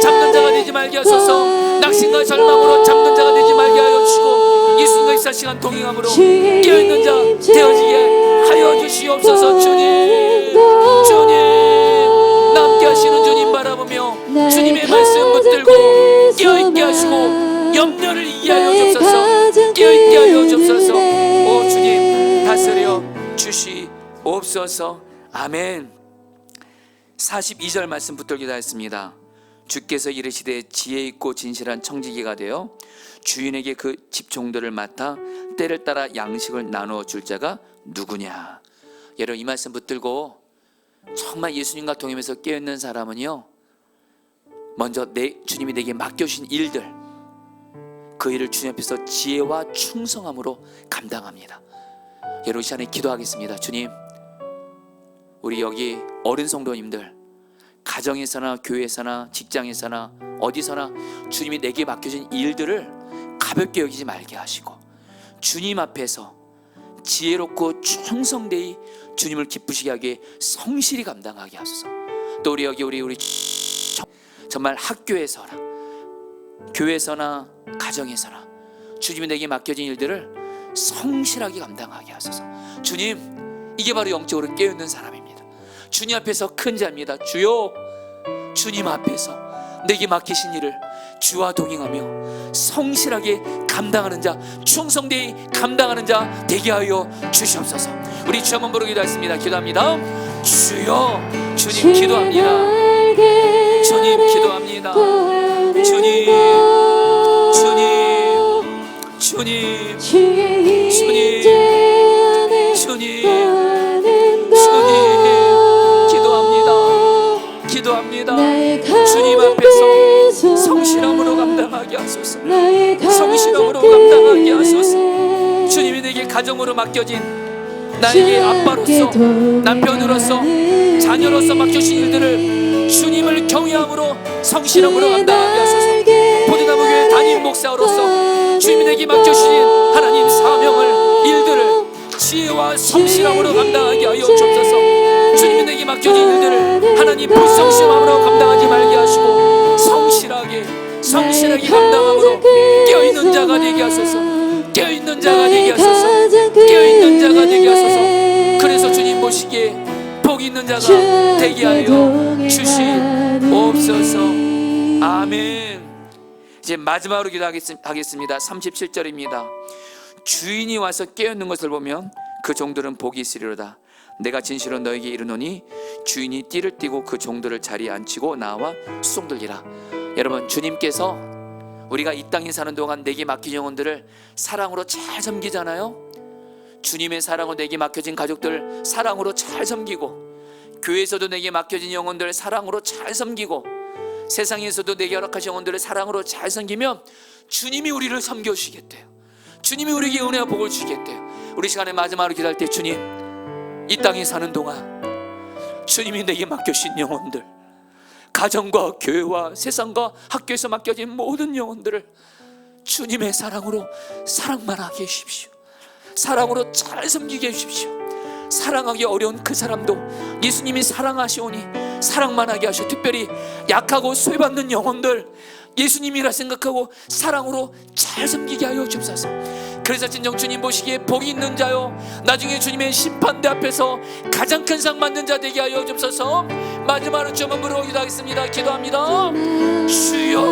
잠든 자가 되지 말게 하소서. 낙심과 절망으로 잠든 자가 되지 말게 하여 주시고 예수님과 24시간 동행함으로 깨어있는 자 되어지게 하여 주시옵소서. 주님 함께 하시는 주님 바라보며 주님의 말씀 붙들고 깨어있게 하시고 염려를 이기게 하여 주옵소서. 깨어있게 하여 주옵소서. 오 주님 다스려 주시옵소서. 아멘. 42절 말씀 붙들기도 했습니다. 주께서 이르시되 지혜 있고 진실한 청지기가 되어 주인에게 그 집종들을 맡아 때를 따라 양식을 나누어 줄 자가 누구냐. 여러분 이 말씀 붙들고 정말 예수님과 동행하면서 깨어있는 사람은요, 먼저 주님이 내게 맡겨주신 일들, 그 일을 주님 앞에서 지혜와 충성함으로 감당합니다. 여러분 이 시간에 기도하겠습니다. 주님, 우리 여기 어린 성도님들 가정에서나 교회에서나 직장에서나 어디서나 주님이 내게 맡겨진 일들을 가볍게 여기지 말게 하시고 주님 앞에서 지혜롭고 충성되이 주님을 기쁘시게 하게 성실히 감당하게 하소서. 또 우리 정말 학교에서나 교회에서나 가정에서나 주님이 내게 맡겨진 일들을 성실하게 감당하게 하소서. 주님, 이게 바로 영적으로 깨어있는 사람입니다. 주님 앞에서 큰 자입니다. 주여, 주님 앞에서 내게 맡기신 일을 주와 동행하며 성실하게 감당하는 자, 충성되이 감당하는 자 되게 하여 주시옵소서. 우리 주 한번 부르기도 했습니다. 기도합니다. 주여, 주님 기도합니다. 주님 기도합니다. 주님 기도합니다. 주님 앞에서 성실함으로 감당하게 하소서. 성실함으로 감당하게 하소서. 주님이 내게 가정으로 맡겨진, 나에게 아빠로서, 남편으로서, 자녀로서 맡겨진 일들을 주님을 경외함으로 성실함으로 감당하게 하소서. 포도나무교회 담임 목사로서 주님이 내게 맡겨주신 하나님 사명을, 일들을 지혜와 성실함으로 감당하게 하여 주옵소서. 주님이 내게 맡겨진 일들을 하나님 불성실함으로 감당하지 말게 하시고 성실하게 감당함으로 깨어있는 자가 되게 하소서. 깨어있는 자가 되게 하소서. 깨어있는 자가 되게 하소서. 그래서 주님 보시기에 복 있는 자가 되게 하여 주시옵소서. 아멘. 이제 마지막으로 기도하겠습니다. 37절입니다. 주인이 와서 깨어있는 것을 보면 그 종들은 복이 있으리로다. 내가 진실로 너에게 이르노니 주인이 띠를 띠고 그 종들을 자리에 앉히고 나와 수송들리라. 여러분, 주님께서 우리가 이 땅에 사는 동안 내게 맡긴 영혼들을 사랑으로 잘 섬기잖아요. 주님의 사랑으로 내게 맡겨진 가족들 사랑으로 잘 섬기고, 교회에서도 내게 맡겨진 영혼들 사랑으로 잘 섬기고, 세상에서도 내게 허락하신 영혼들을 사랑으로 잘 섬기면 주님이 우리를 섬겨주시겠대요. 주님이 우리에게 은혜와 복을 주시겠대요. 우리 시간에 마지막으로 기도할 때, 주님, 이 땅에 사는 동안 주님이 내게 맡겨주신 영혼들, 가정과 교회와 세상과 학교에서 맡겨진 모든 영혼들을 주님의 사랑으로 사랑만 하게 해주십시오. 사랑으로 잘 섬기게 해주십시오. 사랑하기 어려운 그 사람도 예수님이 사랑하시오니 사랑만 하게 하시오. 특별히 약하고 소외받는 영혼들 예수님이라 생각하고 사랑으로 잘 섬기게 하여 주옵소서. 그래서 진정 주님 보시기에 복이 있는 자요, 나중에 주님의 심판대 앞에서 가장 큰 상 받는 자 되게 하여 주옵소서. 마지막으로 좀 한번 부르고 기도하겠습니다. 기도합니다. 주여